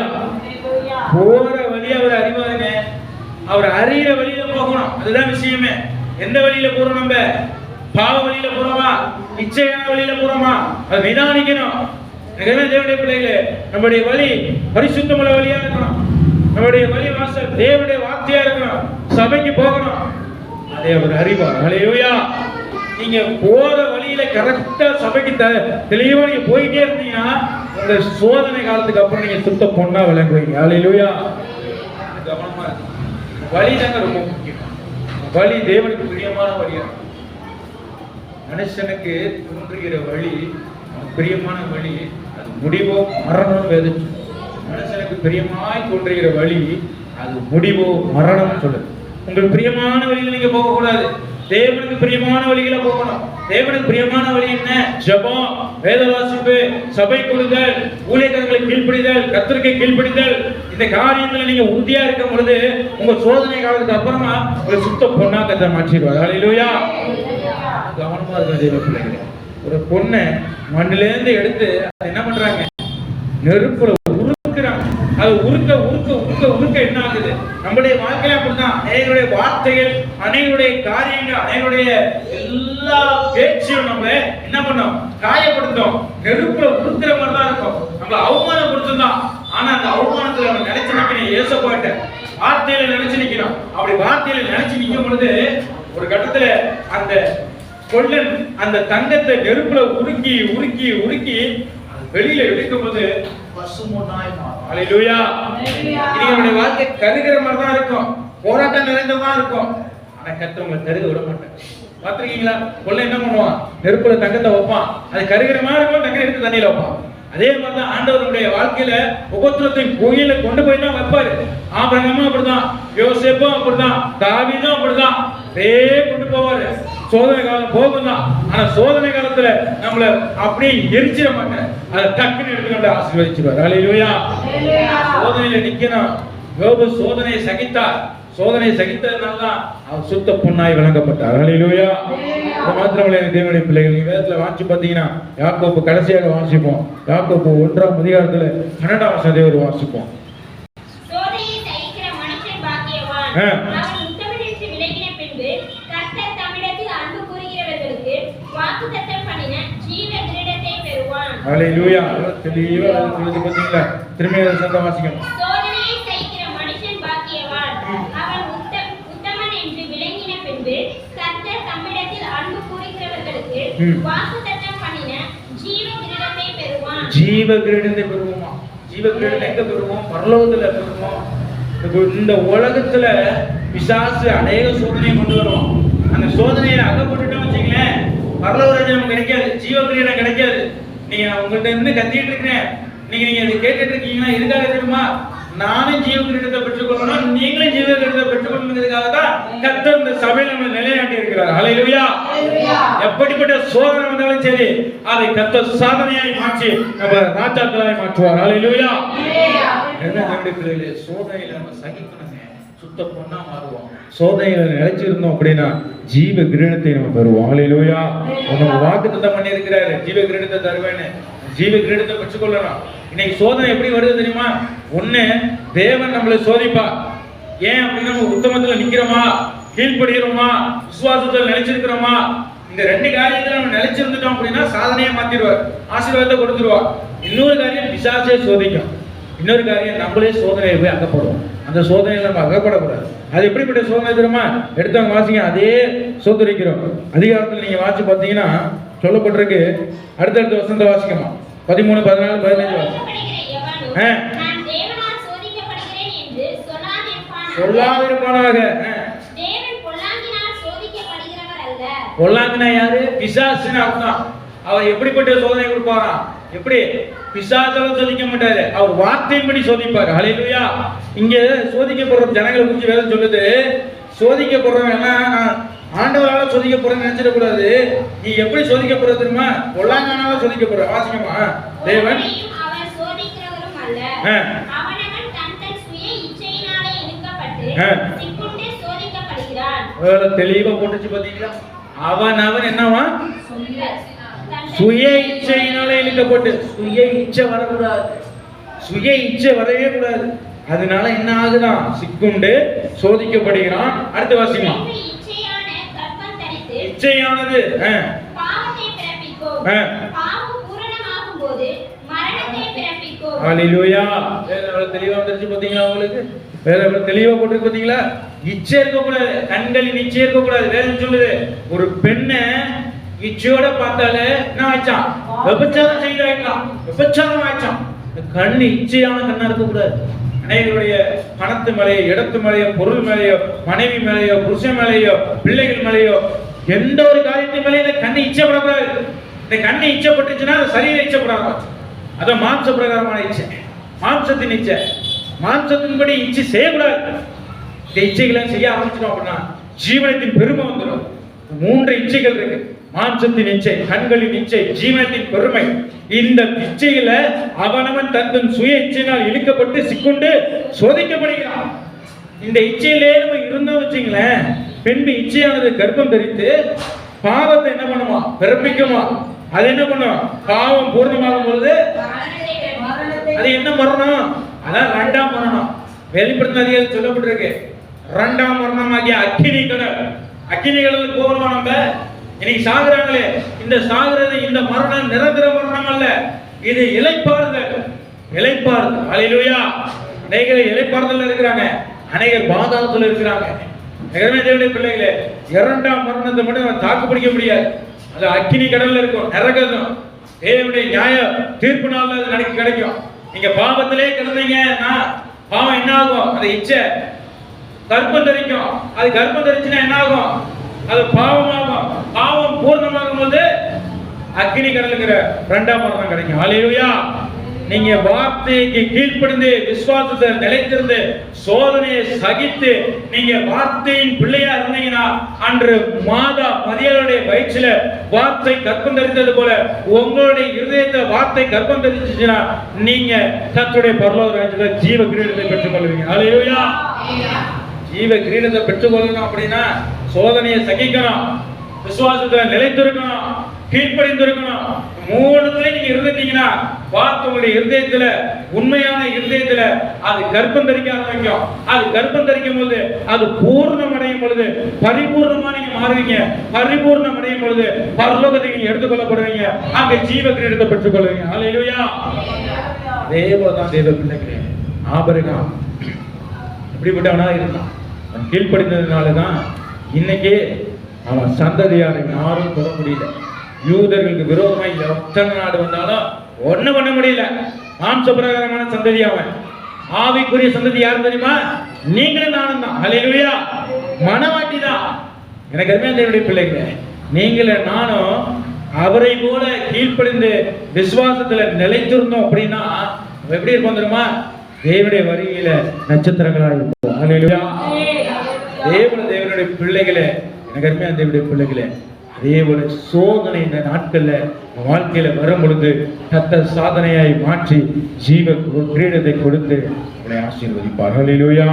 போற வழி அவர் அறிவாருங்க. அவர் அறிகிற வழியில போகணும். அதுதான் விஷயமே. எந்த வழியில போறோம்? நம்ம பாவ வழியில போறோமா, இச்சையான வழியில போறோமா, அதை நிதானிக்கணும். தேவனுடைய பிள்ளைகளே, நம்முடைய வழி பரிசுத்தமுள்ள வழியா இருக்கணும். நம்முடைய வழி வாசல் தேவனுடைய வார்த்தையா இருக்கணும். சபைக்கு போகணும். அதே அவர் அறிவார். ஹல்லேலூயா. நீங்க போற வழியில கரெக்டா சபைக்கு தெளிவா நீங்க போயிட்டே இருந்தீங்கன்னா உங்க சோதனை காலத்துக்கு அப்புறம் நீங்க சுத்த பொண்ணா விளங்குவீங்க. ஹல்லேலூயா. கவனமா இருக்கு. வழி தாங்க ரொம்ப முக்கியம். வழி தேவனுக்கு பிரியமான வழியா. மனுஷனுக்கு தோன்றுகிற வழி, பிரியமான வழி, அது முடிவோ மரணம் வேதம். மனுஷனுக்கு பிரியமாய் தோன்றுகிற வழி அது முடிவோ மரணம் சொல்லுது. உங்களுக்கு பிரியமான வழியில் நீங்க போக கூடாது. தேவனுக்கு பிரியமான வழியில போகணும். தேவனுக்கு பிரியமான வழி என்ன? ஜெபம், வேத வாசிப்பு, சபை கூடுதல், ஊழியக்காரர்களை கீழ்ப்படிதல், கர்த்தருக்கு கீழ்ப்படிதல். இந்த காரியத்துல நீங்க உறுதியா இருக்கும் பொழுது உங்க சோதனை காலத்துக்கு அப்புறமா ஒரு சுத்த பொண்ணா கர்த்தர் மாற்றிடுவார். ஹல்லேலூயா. கவனமா இருக்க தேவ பிள்ளைகளே. ஒரு பொண்ணை மண்ணில இருந்து எடுத்து என்ன பண்றாங்க? நெருப்புல உருக்குறாங்க. அது உருக்க உருக்க உருக்க உருக்க என்ன ஆகுது? நம்முடைய வாழ்க்கையில அப்படிதான். அநேகருடைய வார்த்தைகள், அநேகருடைய காரியங்கள், அநேகருடைய எல்லா பேச்சையும் நம்ம என்ன பண்ணோம்? காயப்படுத்தோம். நெருப்புல உருக்குற மாதிரி தான் இருக்கும். நம்மள அவமானப்படுத்தும். ஆனா அந்த அவமானத்துல நம்ம நினைச்சு நிக்கணும். ஏசப்பாட்ட வார்த்தையில நினைச்சு நிக்கணும். அப்படி வார்த்தையில நினைச்சு நிக்கும் பொழுது ஒரு கட்டத்துல அந்த கொள்ளன் அந்த தங்கத்தை நெருப்புல உருக்கி உருக்கி உருக்கி வெளியில எடுக்கும் போது பசுமொன்னாய் மாறும். ஹல்லேலூயா. இன்னைக்கு நம்முடைய வாழ்க்கை கருகிற மாதிரி தான் இருக்கும், போராட்டம் நிறைந்ததா இருக்கும். ஆனா கர்த்தர் உங்களை கருக விட மாட்டார். பாத்திருக்கீங்களா? கொள்ளை என்ன பண்ணுவான்? நெருப்புல தங்கத்தை வைப்பான், அது கருகிற மாதிரி இருக்கும், தங்க எடுத்து தண்ணியில வைப்பான். அதே மாதிரிதான் ஆண்டவருடைய வாழ்க்கையில உபத்திரத்தை கோயில கொண்டு போய் தான் வைப்பாரு. ஆபிரகாமும் அப்படிதான், யோசேப்பும் அப்படிதான், தாவீதும் அப்படிதான், கொண்டு போவாரு. சோதனை காலம் போகும் தான், ஆனா சோதனை காலத்துல நம்மள அப்படியே எரிச்சிட மாட்டேன், அதை டக்குன்னு எடுத்து ஆசீர்வதிச்சிருவார். ஹல்லேலூயா. சோதனையில நிக்கணும். யோபு சோதனையை சகித்தார். சோதனை சகித்ததுனாலதான் அவர் சுத்த பொன்னாய் வழங்கப்பட்டார். ஹல்லேலூயா. அது மாத்திரமல்ல தேவனுடைய பிள்ளைகள், வேதத்துல வாசிச்சு பாத்தீங்கன்னா யாக்கோபு கடைசியாக வாசிப்போம். யாக்கோபு 1ஆம் அதிகாரத்துல 12ஆம் வசனத்தை வாசிப்போம். சோதனையை சகிக்கிற மனுஷன் பாக்கியவான். அவன் உத்தமனின்று விலகின பின்பு கர்த்தர் தம்மிடத்தில் அன்பு கூறுகிறவர்களுக்கு வாக்குத்தத்தம் பண்ணின ஜீவ கிரீடத்தை பெறுவான். ஹல்லேலூயா. தெளிவா சொல்லுது பாத்தீங்களா? திரும்ப வசனத்தை வாசிக்கணும். சோதனையை சகிக்கிற மனுஷன் பாக்கியவான். அவன் உத்தமன் என்று விளங்கின பின்பு கர்த்தர் தம்மிடத்தில் அன்பு கூறுகிறவர்களுக்கு வாக்குத்தத்தம் பண்ணின ஜீவ கிரீடத்தை பெறுவான். ஜீவ கிரீடத்தை பெறுவோமா? ஜீவ கிரீடத்தை எங்க பெறுவோம்? பரலோகத்துல பெறுவோம். இந்த உலகத்துல பிசாசு அநேக சோதனையை கொண்டு வருவோம். அந்த சோதனையில அகப்பட்டுட்டோம் வச்சுங்களேன், பரலோக ராஜ்யம் நமக்கு கிடைக்காது, ஜீவ கிரீடம் கிடைக்காது. நீங்க உங்கள்கிட்ட இருந்து கத்திட்டு இருக்கிறேன், நீங்க கேட்டுட்டு இருக்கீங்கன்னா எதுக்காக தெரியுமா? நானும் ஜீவ கிரீடத்தை பெற்றுக்கொள்ளணும், நீங்களும் ஜீவ கிரீடத்தை பெற்றுக்கொள்ளணுங்கிறதுக்காக தான் கர்த்தர் இந்த சபையில நம்ம நிலைநாட்டி இருக்கிறார். ஹல்லேலூயா. எப்படிப்பட்ட சோதனை வந்தாலும் சரி, அதை கர்த்தர் சாதனையாய் மாற்றி நம்ம ராஜாக்களாய் மாற்றுவார். ஹல்லேலூயா. சோதனையில நம்ம சகிக்கணுங்க, சுத்த பொண்ணா மாறுவோம். சோதனையில நிலைச்சிருந்தோம் அப்படின்னா ஜீவ கிரீடத்தை நம்ம பெறுவோம். ஹல்லேலூயா. நம்ம வாக்குத்தத்தம் பண்ணி இருக்கிறாரு, ஜீவ கிரீடத்தை தருவேன்னு. ஜீவ கிரீடத்தை பெற்றுக்கொள்ளணும். இன்னைக்கு சோதனை எப்படி வருது தெரியுமா? ஒண்ணு, தேவன் நம்மளை சோதிப்பா. ஏன் அப்படின்னா நம்ம உத்தமத்துல நிக்கிறோமா, கீழ்படுகிறோமா, விசுவாசத்துல நிலைச்சிருக்கிறோமா? இந்த ரெண்டு காரியத்துல நம்ம நிலைச்சிருந்துட்டோம் அப்படின்னா சாதனையை மாத்திடுவார், ஆசீர்வாதத்தை கொடுத்துருவார். இன்னொரு காரியம் பிசாசே சோதிக்கும். இன்னொரு காரியம் நம்மளே சோதனையை போய் அகப்படுவோம். அந்த சோதனையில நம்ம அகப்படக்கூடாது. அது எப்படிப்பட்ட சோதனை தெரியுமா? எடுத்தவங்க வாசிங்க, அதே சோதனைக்கிறோம் அதிகாரத்தில் நீங்க வாசி பார்த்தீங்கன்னா சொல்லப்பட்டிருக்கு. அடுத்தடுத்த வசந்த வாசிக்கமா 13, 14, 15 சொல்லாதிருப்பானாக. பொல்லாங்கினா யாரு? பிசாசுன்னு அர்த்தம். அவர் எப்படிப்பட்ட சோதனை கொடுப்பாராம்? எப்படி? பிசாசால சோதிக்க மாட்டாரு, அவர் வார்த்தையின்படி சோதிப்பாரு. ஹல்லேலூயா. இங்க சோதிக்கப்படுற ஜனங்களை குறித்து வேதம் சொல்லுது. சோதிக்கப்படுறவங்க ஆண்டவரால சோதிக்கப்படுறேன்னு நினைச்சிடக்கூடாது. நீ எப்படி சோதிக்கப்படுற தெரியுமா? பொல்லாங்கானால சோதிக்கப்படுற. வாசிக்கமா? தேவன் தெளிவா போட்டுச்சு பாத்தீங்களா? அவன் என்னவா? சுய இச்சையினால இழுக்கப்பட்டு. சுய இச்சை வரக்கூடாது, சுய இச்சை வரவே கூடாது. அதனால என்ன ஆகுதான்? சிக்குண்டு சோதிக்கப்படுகிறான். அடுத்த வாசிமா. இச்சையானது ஹல்லேலூயா. தெளிவா வந்துருச்சு பாத்தீங்களா? உங்களுக்கு வேற தெளிவா போட்டு பாத்தீங்களா? இச்சை இருக்கக்கூடாது, கண்களின் இச்சை இருக்கக்கூடாது. வேதம் சொல்லுது, ஒரு பெண்ணை இச்சையோட பார்த்தாலே என்ன ஆச்சான்? விபச்சாரம் செய்தாயிட்டான், விபச்சாரம் ஆச்சான். கண்ணு இச்சையான கண்ணா இருக்கக்கூடாது. அனைவருடைய பணத்து மேலேயோ, இடத்து மேலேயோ, பொருள் மேலேயோ, மனைவி மேலேயோ, புருஷன் மேலேயோ, பிள்ளைகள் மேலேயோ, எந்த ஒரு காரியத்தின் மேலே இந்த கண்ணு இச்சைப்படக்கூடாது. இந்த கண்ணு இச்சைப்பட்டுச்சுன்னா அது சரீர இச்சைப்படாது. அதான் மாம்ச பிரகாரமான இச்சை, மாம்சத்தின் இச்சை. மாம்சத்தின்படி இச்சை செய்யக்கூடாது. இந்த இச்சைகளை செய்ய ஆரம்பிச்சிட்டோம் அப்படின்னா ஜீவனத்தின் பெருமை வந்துடும். 3 இச்சைகள் இருக்கு. மாம்சத்தின் இச்சை, கண்களின் இச்சை, ஜீவனத்தின் பெருமை. இந்த இச்சையில அவனவன் தன் சுய இச்சையினால் இழுக்கப்பட்டு சிக்குண்டு சோதிக்கப்படுகிறான். இந்த இச்சையிலே நம்ம இருந்தோம் வச்சுங்களேன், பெண் இச்சையானது கர்ப்பம் தரித்து பாவத்தை என்ன பண்ணுமா? பிறப்பிக்குமா? அது என்ன பண்ணும்? பாவம் பூர்ணமாகும் பொழுது அது என்ன மரணம்? அதான் 2ஆம் மரணம். வெளிப்படுத்தின அதிகாரத்தில் சொல்லப்பட்டிருக்கு. 2ஆம் மரணமாகிய அக்கினி கடல். அக்கினி கடலுக்கு போகணுமா? நம்ம இன்னைக்கு சாகுறாங்களே, இந்த சாகுறது, இந்த மரணம் நிரந்தர மரணம் அல்ல, இது இளைப்பாறுதல். இளைப்பாறுதல். ஹல்லேலூயா. அநேகர் இளைப்பாறுதல் இருக்கிறாங்க, அநேகர் பாதாளத்தில் இருக்கிறாங்க. தேவனுடைய பிள்ளைகளே, இரண்டாம் மரணத்தை மட்டும் நம்ம தாக்கு பிடிக்க முடியாது. அது அக்கினி கடல்ல இருக்கும், நரகம். தேவனுடைய நியாய தீர்ப்பு நாள்ல அது நடக்க கிடைக்கும். நீங்க பாவத்திலே கிடந்தீங்கன்னா பாவம் என்ன ஆகும்? அது இச்சை கர்ப்பம் தரிக்கும். அது கர்ப்பம் தரிச்சுன்னா என்ன ஆகும்? அது பாவமாகும். பாவம் பூர்ணமாகும் போது அக்கினி கடலுங்கிற இரண்டாம் மரணம் கிடைக்கும். ஹல்லேலூயா. நீங்க வார்த்தைக்கு கீழ்ப்படிந்து விசுவாசத்தை நிலைத்திருந்து சோதனையை சகித்து நீங்க வார்த்தையின் பிள்ளையா இருந்தீங்கன்னா, அன்று மாதா மரியாளுடைய வயிற்றில வார்த்தை கர்ப்பம் தரித்தது போல உங்களுடைய இருதயத்தை வார்த்தை கர்ப்பம் தரிச்சுச்சுன்னா நீங்க கர்த்தருடைய பரலோக ராஜ்யத்துல ஜீவ கிரீடத்தை பெற்றுக் கொள்வீங்க. ஹல்லேலூயா. ஜீவ கிரீடத்தை பெற்றுக்கொள்ளணும் அப்படின்னா சோதனையை சகிக்கணும், விசுவாசத்துல நிலைத்திருக்கணும், கீழ்ப்படிந்திருக்கணும். மூணுத்துல நீங்க இருந்துட்டீங்கன்னா பார்த்து உங்களுடைய இருதயத்துல, உண்மையான இருதயத்துல அது கர்ப்பம் தரிக்க ஆரம்பிக்கும். அது கர்ப்பம் தரிக்கும் பொழுது அது பூர்ணம் அடையும் பொழுது பரிபூர்ணமா நீங்க மாறுவீங்க. பரிபூர்ணம் அடையும் பொழுது பரலோகத்தை நீங்க எடுத்துக்கொள்ளப்படுவீங்க. அங்க ஜீவ கிரீடத்தை பெற்றுக் கொள்வீங்க. ஹல்லேலூயா. அதே போலதான் தேவ பிள்ளைகளே, ஆபிரகாம் இப்படிப்பட்டவனா இருந்தான். அவன் கீழ்ப்படிந்ததுனாலதான் இன்னைக்கு அவன் சந்ததியாரை யாரும் தொட முடியல. யூதர்களுக்கு விரோதமாய் எத்தனை நாடு வந்தாலும் ஒண்ணு பண்ண முடியல. மாம்ச பிரகாரமான சந்ததி அவன். ஆவிக்குரிய சந்ததி யாரும் தெரியுமா? நீங்களும் நானும் தான். ஹல்லேலூயா. மனவாட்டி தான். எனக்கு அருமையான பிள்ளைங்க, நீங்களும் நானும் அவரை போல கீழ்ப்படிந்து விசுவாசத்துல நிலைத்திருந்தோம் அப்படின்னா எப்படி இருப்போம் தெரியுமா? தேவனுடைய வருகையில நட்சத்திரங்களா இருப்போம். ஹல்லேலூயா. தேவனுடைய பிள்ளைகளே, எனக்கு அருமையான தேவனுடைய பிள்ளைகளே, அதே போல சோதனை இந்த நாட்கள்ல வாழ்க்கையில வரும் பொழுது கர்த்தர் சாதனையாய் மாற்றி ஜீவ கிரீடத்தை கொடுத்து உங்களை ஆசீர்வதிப்பார். ஹல்லேலூயா.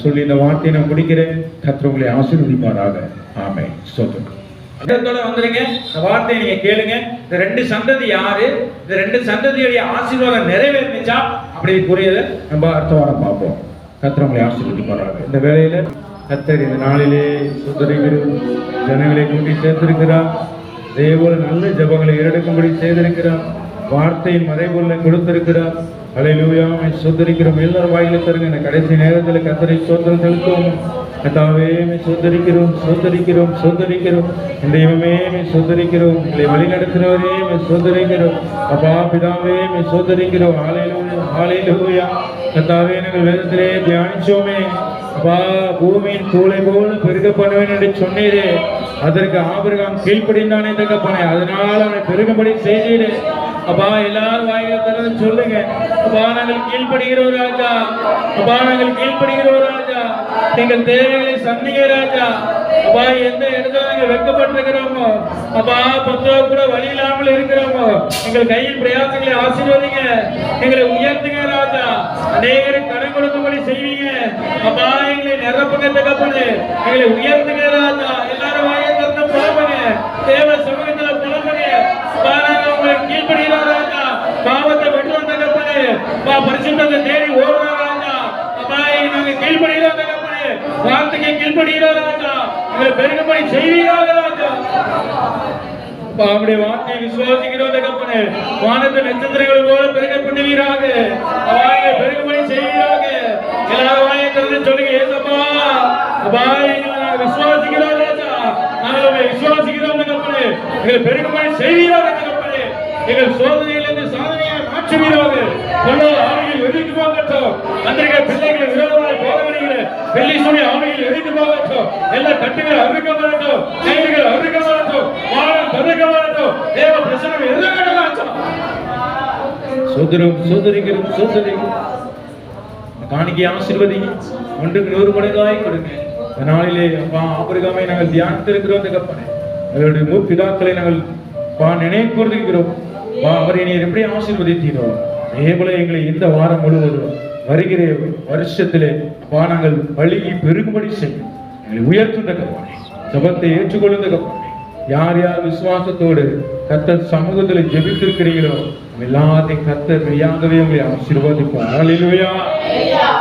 சொல்லி இந்த வார்த்தையை நான் முடிக்கிறேன். கர்த்தர் உங்களை ஆசீர்வதிப்பாராக. ஆமென். ஸ்தோத்திரம். வந்துருங்க. இந்த வார்த்தையை நீங்க கேளுங்க. இந்த ரெண்டு சந்ததி யாரு? இந்த ரெண்டு சந்ததியுடைய ஆசீர்வாதம் நிறைவேறிச்சா அப்படி கூறியதை நம்ம அடுத்த வாரம் பார்ப்போம். கர்த்தர் உங்களை ஆசீர்வதிப்பாராக. இந்த வேளையில கர்த்தர் இந்த நாளிலே சுதரிக்கிறோம் ஜனங்களை கூட்டி சேர்த்திருக்கிறார். தேவ நல்ல ஜபங்களை ஏறெடுக்கும்படி செய்திருக்கிறார். வார்த்தையின் மறைபொருளை கொடுத்திருக்கிறார். ஹல்லேலூயா. சுதரிக்கிறோம். எல்லாரும் வாயில தருங்க. இந்த கடைசி நேரத்தில் கர்த்தரை ஸ்தோத்திரம் செலுத்துவோம். கர்த்தாவே சுதரிக்கிறோம், சுதரிக்கிறோம், சுதரிக்கிறோம். தெய்வமே சுதரிக்கிறோம். எங்களை வழி நடத்துகிறவரே சுதரிக்கிறோம். அப்பா பிதாவே சுதரிக்கிறோம். ஹல்லேலூயா, ஹல்லேலூயா. கர்த்தாவே நாங்கள் வேதத்திலே தியானிச்சோமே, அப்பா பூமியின் தூளை போல பெருக பண்ணுவேன் என்று சொன்னீரே. அதற்கு ஆபிரகாம் கீழ்ப்படிந்தானே தகப்பனே, அதனால அவனை பெருகும்படி செய்தீரே. அப்பா எல்லாரும் வாயில திறந்து சொல்லுங்க. அப்பா நாங்கள் கீழ்ப்படுகிறோம் ராஜா. அப்பா நாங்கள் கீழ்ப்படுகிறோம் ராஜா. எங்கள் தேவைகளை சந்திங்க ராஜா. அப்பா எந்த இடத்துல நாங்கள் வெட்கப்பட்டிருக்கிறோமோ, அப்பா பத்தோ கூட வழி இல்லாமல் இருக்கிறோமோ, எங்கள் கையில் பிரயாசங்களை ஆசீர்வதிங்க. எங்களை உயர்த்துங்க ராஜா. அநேகருக்கு கடன் கொடுக்கும்படி செய்வீங்க. அப்பா எங்களை நிரப்புங்க தகப்பனே. எங்களை உயர்த்துங்க ராஜா. எல்லாரும் வாயை திறந்து புலம்புங்க. தேவ சமூகத்துல புலம்புங்க. அப்பா நாங்கள் உங்களுக்கு கீழ்ப்படுகிறோம் ராஜா. பாவத்தை வெட்டுவோம் தகப்பனே. அப்பா பரிசுத்தத்தை தேடி ஓடுறோம் ராஜா. அப்பா நாங்கள் கீழ்ப்படுகிறோம் தகப்பனே. வார்த்தைக்கு கீழ்ப்படுகிறோம் ராஜா. எங்களை பெருகும்படி செய்வீராக ராஜா. அவருடைய வார்த்தையை விசுவாசிக்கிறோம் தகப்பனே. வானத்து நட்சத்திரங்கள் போல பெருக பண்ணுவீராக. அவாயை பெருகும்படி செய்வீராக. எல்லாரும் வாயை திறந்து சொல்லுங்க. ஏசப்பா அப்பா எங்களை விசுவாசிக்கிறோம் ராஜா. நாங்கள் உங்களை விசுவாசிக்கிறோம் தகப்பனே. எங்களை பெருகும்படி செய்வீராக தகப்பனே. எங்கள் சோதனையிலிருந்து சாதனையை மாற்றுவீராக. ஆவியில் எதிர்த்து போகட்டும். அன்றைய பிள்ளைகளை விரோதமாய் போராடுகிற வெள்ளி சுழி ஆவியில் எதிர்த்து போகட்டும். எல்லா கட்டுகள் அறுக்கப்படட்டும். கைகள் அறுக்கப்படட்டும். வானம் தடுக்கப்படட்டும். தேவ பிரசனம் எதிர்கட்டும். சோதரும் சோதரிகளும் சோதரிகளும் காணிக்கை ஆசீர்வதிங்க. 100 மடங்காய் கொடுங்க. இந்த நாளிலே அப்பா ஆபிரகாமை நாங்கள் தியானித்திருக்கிறோம் தகப்பனே. எங்களுடைய முற்பிதாக்களை நாங்கள் நினைவு கூர்ந்திருக்கிறோம். அவரை நீர் எப்படி ஆசீர்வதித்தீரோ அதே போல எங்களை இந்த வாரம் முழுவதும் வருகிற வருஷத்திலே நாங்கள் வழியை பெருகும்படி செய்யும். எங்களை உயர்த்தும் தகப்பனே. ஜபத்தை ஏற்றுக்கொள்ளும் தகப்பனே. யார் யார் விசுவாசத்தோடு கர்த்தர் சமூகத்தில் ஜெபித்திருக்கிறீர்களோ எல்லாத்தையும் கர்த்தர் மெய்யாகவே உங்களை ஆசீர்வதிப்பார். ஹல்லேலூயா,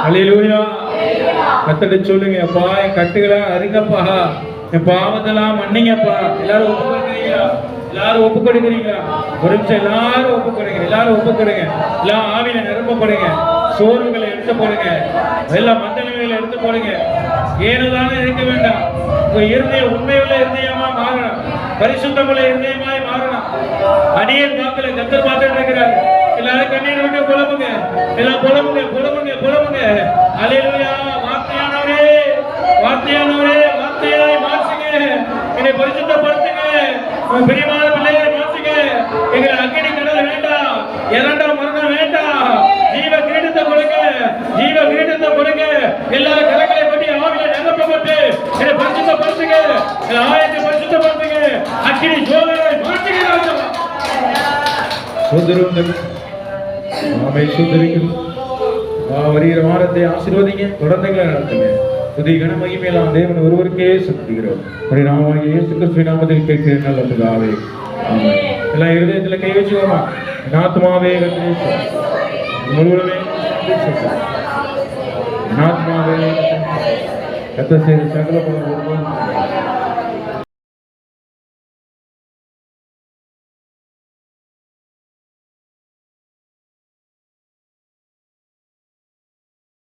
ஹல்லேலூயா. கர்த்தரை சொல்லுங்க. அப்பா என் கட்டுகளை அருங்கப்பா, என் பாவத்தெல்லாம் மன்னிங்கப்பா. எல்லாரும் ஒப்பு கொடுக்கிறீங்களா? எல்லாரும் ஒப்பு கொடுக்கிறீங்களா? ஒரு நிமிஷம் எல்லாரும் ஒப்பு கொடுங்க. எல்லாரும் ஒப்பு கொடுங்க. எல்லாம் ஆவியில நிரப்பப்படுங்க. சோர்வுகளை எடுத்து போடுங்க, எல்லா மந்தநிலைகளை எடுத்து போடுங்க. ஏனுதானே இருக்க வேண்டாம். உங்க இருதய உண்மையுள்ள இருதயமா மாறணும், பரிசுத்தமுள்ள இருதயமாய் மாறணும். அடியேன் வாக்குல கத்தர் பார்த்துட்டு இருக்கிறார். எல்லாரும் கண்ணீர் விட்டு புலம்புங்க, எல்லாம் புலம்புங்க புலம்புங்க புலம்புங்க. அல்லேலூயா. வார்த்தையானவரே, வார்த்தையானவரே, வார்த்தையாய் மாற்றுங்க, என்னை பரிசுத்தப்படுத்துங்க, உங்க பிரியமான பிள்ளைகளை மாற்றுங்க. எங்களை அக்கினி கடல் வேண்டாம், இரண்டாம் மரணம் வேண்டாம். ஜீவ கிரீடத்தை கொடுங்க, ஜீவ கிரீடத்தை கொடுங்க. எல்லா கரங்களை பற்றி ஆவில நிரப்பப்பட்டு என்னை பரிசுத்தப்படுத்துங்க, என் ஆயத்தை பரிசுத்தப்படுத்துங்க. அக்கினி ஜோதியை மாற்றுகிறார்கள். சுதந்திரம் நாமே சுதந்திரிக்கும். வருகிற வாரத்தை ஆசீர்வதிங்க, தொடர்ந்துங்களை நடத்துங்க. புதிய கன மகிமையெல்லாம் தேவன் ஒருவருக்கே செலுத்துகிறோம். ஒரு நாமாகிய இயேசு கிறிஸ்துவின் நாமத்தில் கேட்கிறேன் நல்ல பிதாவே. ஆமென். எல்லாம் இருதயத்துல கை வச்சுக்கோமா. என் ஆத்துமாவே கர்த்தரை ஸ்தோத்திரி. முழுவதுமே என் ஆத்துமாவே கர்த்தர் செய்த சகல பல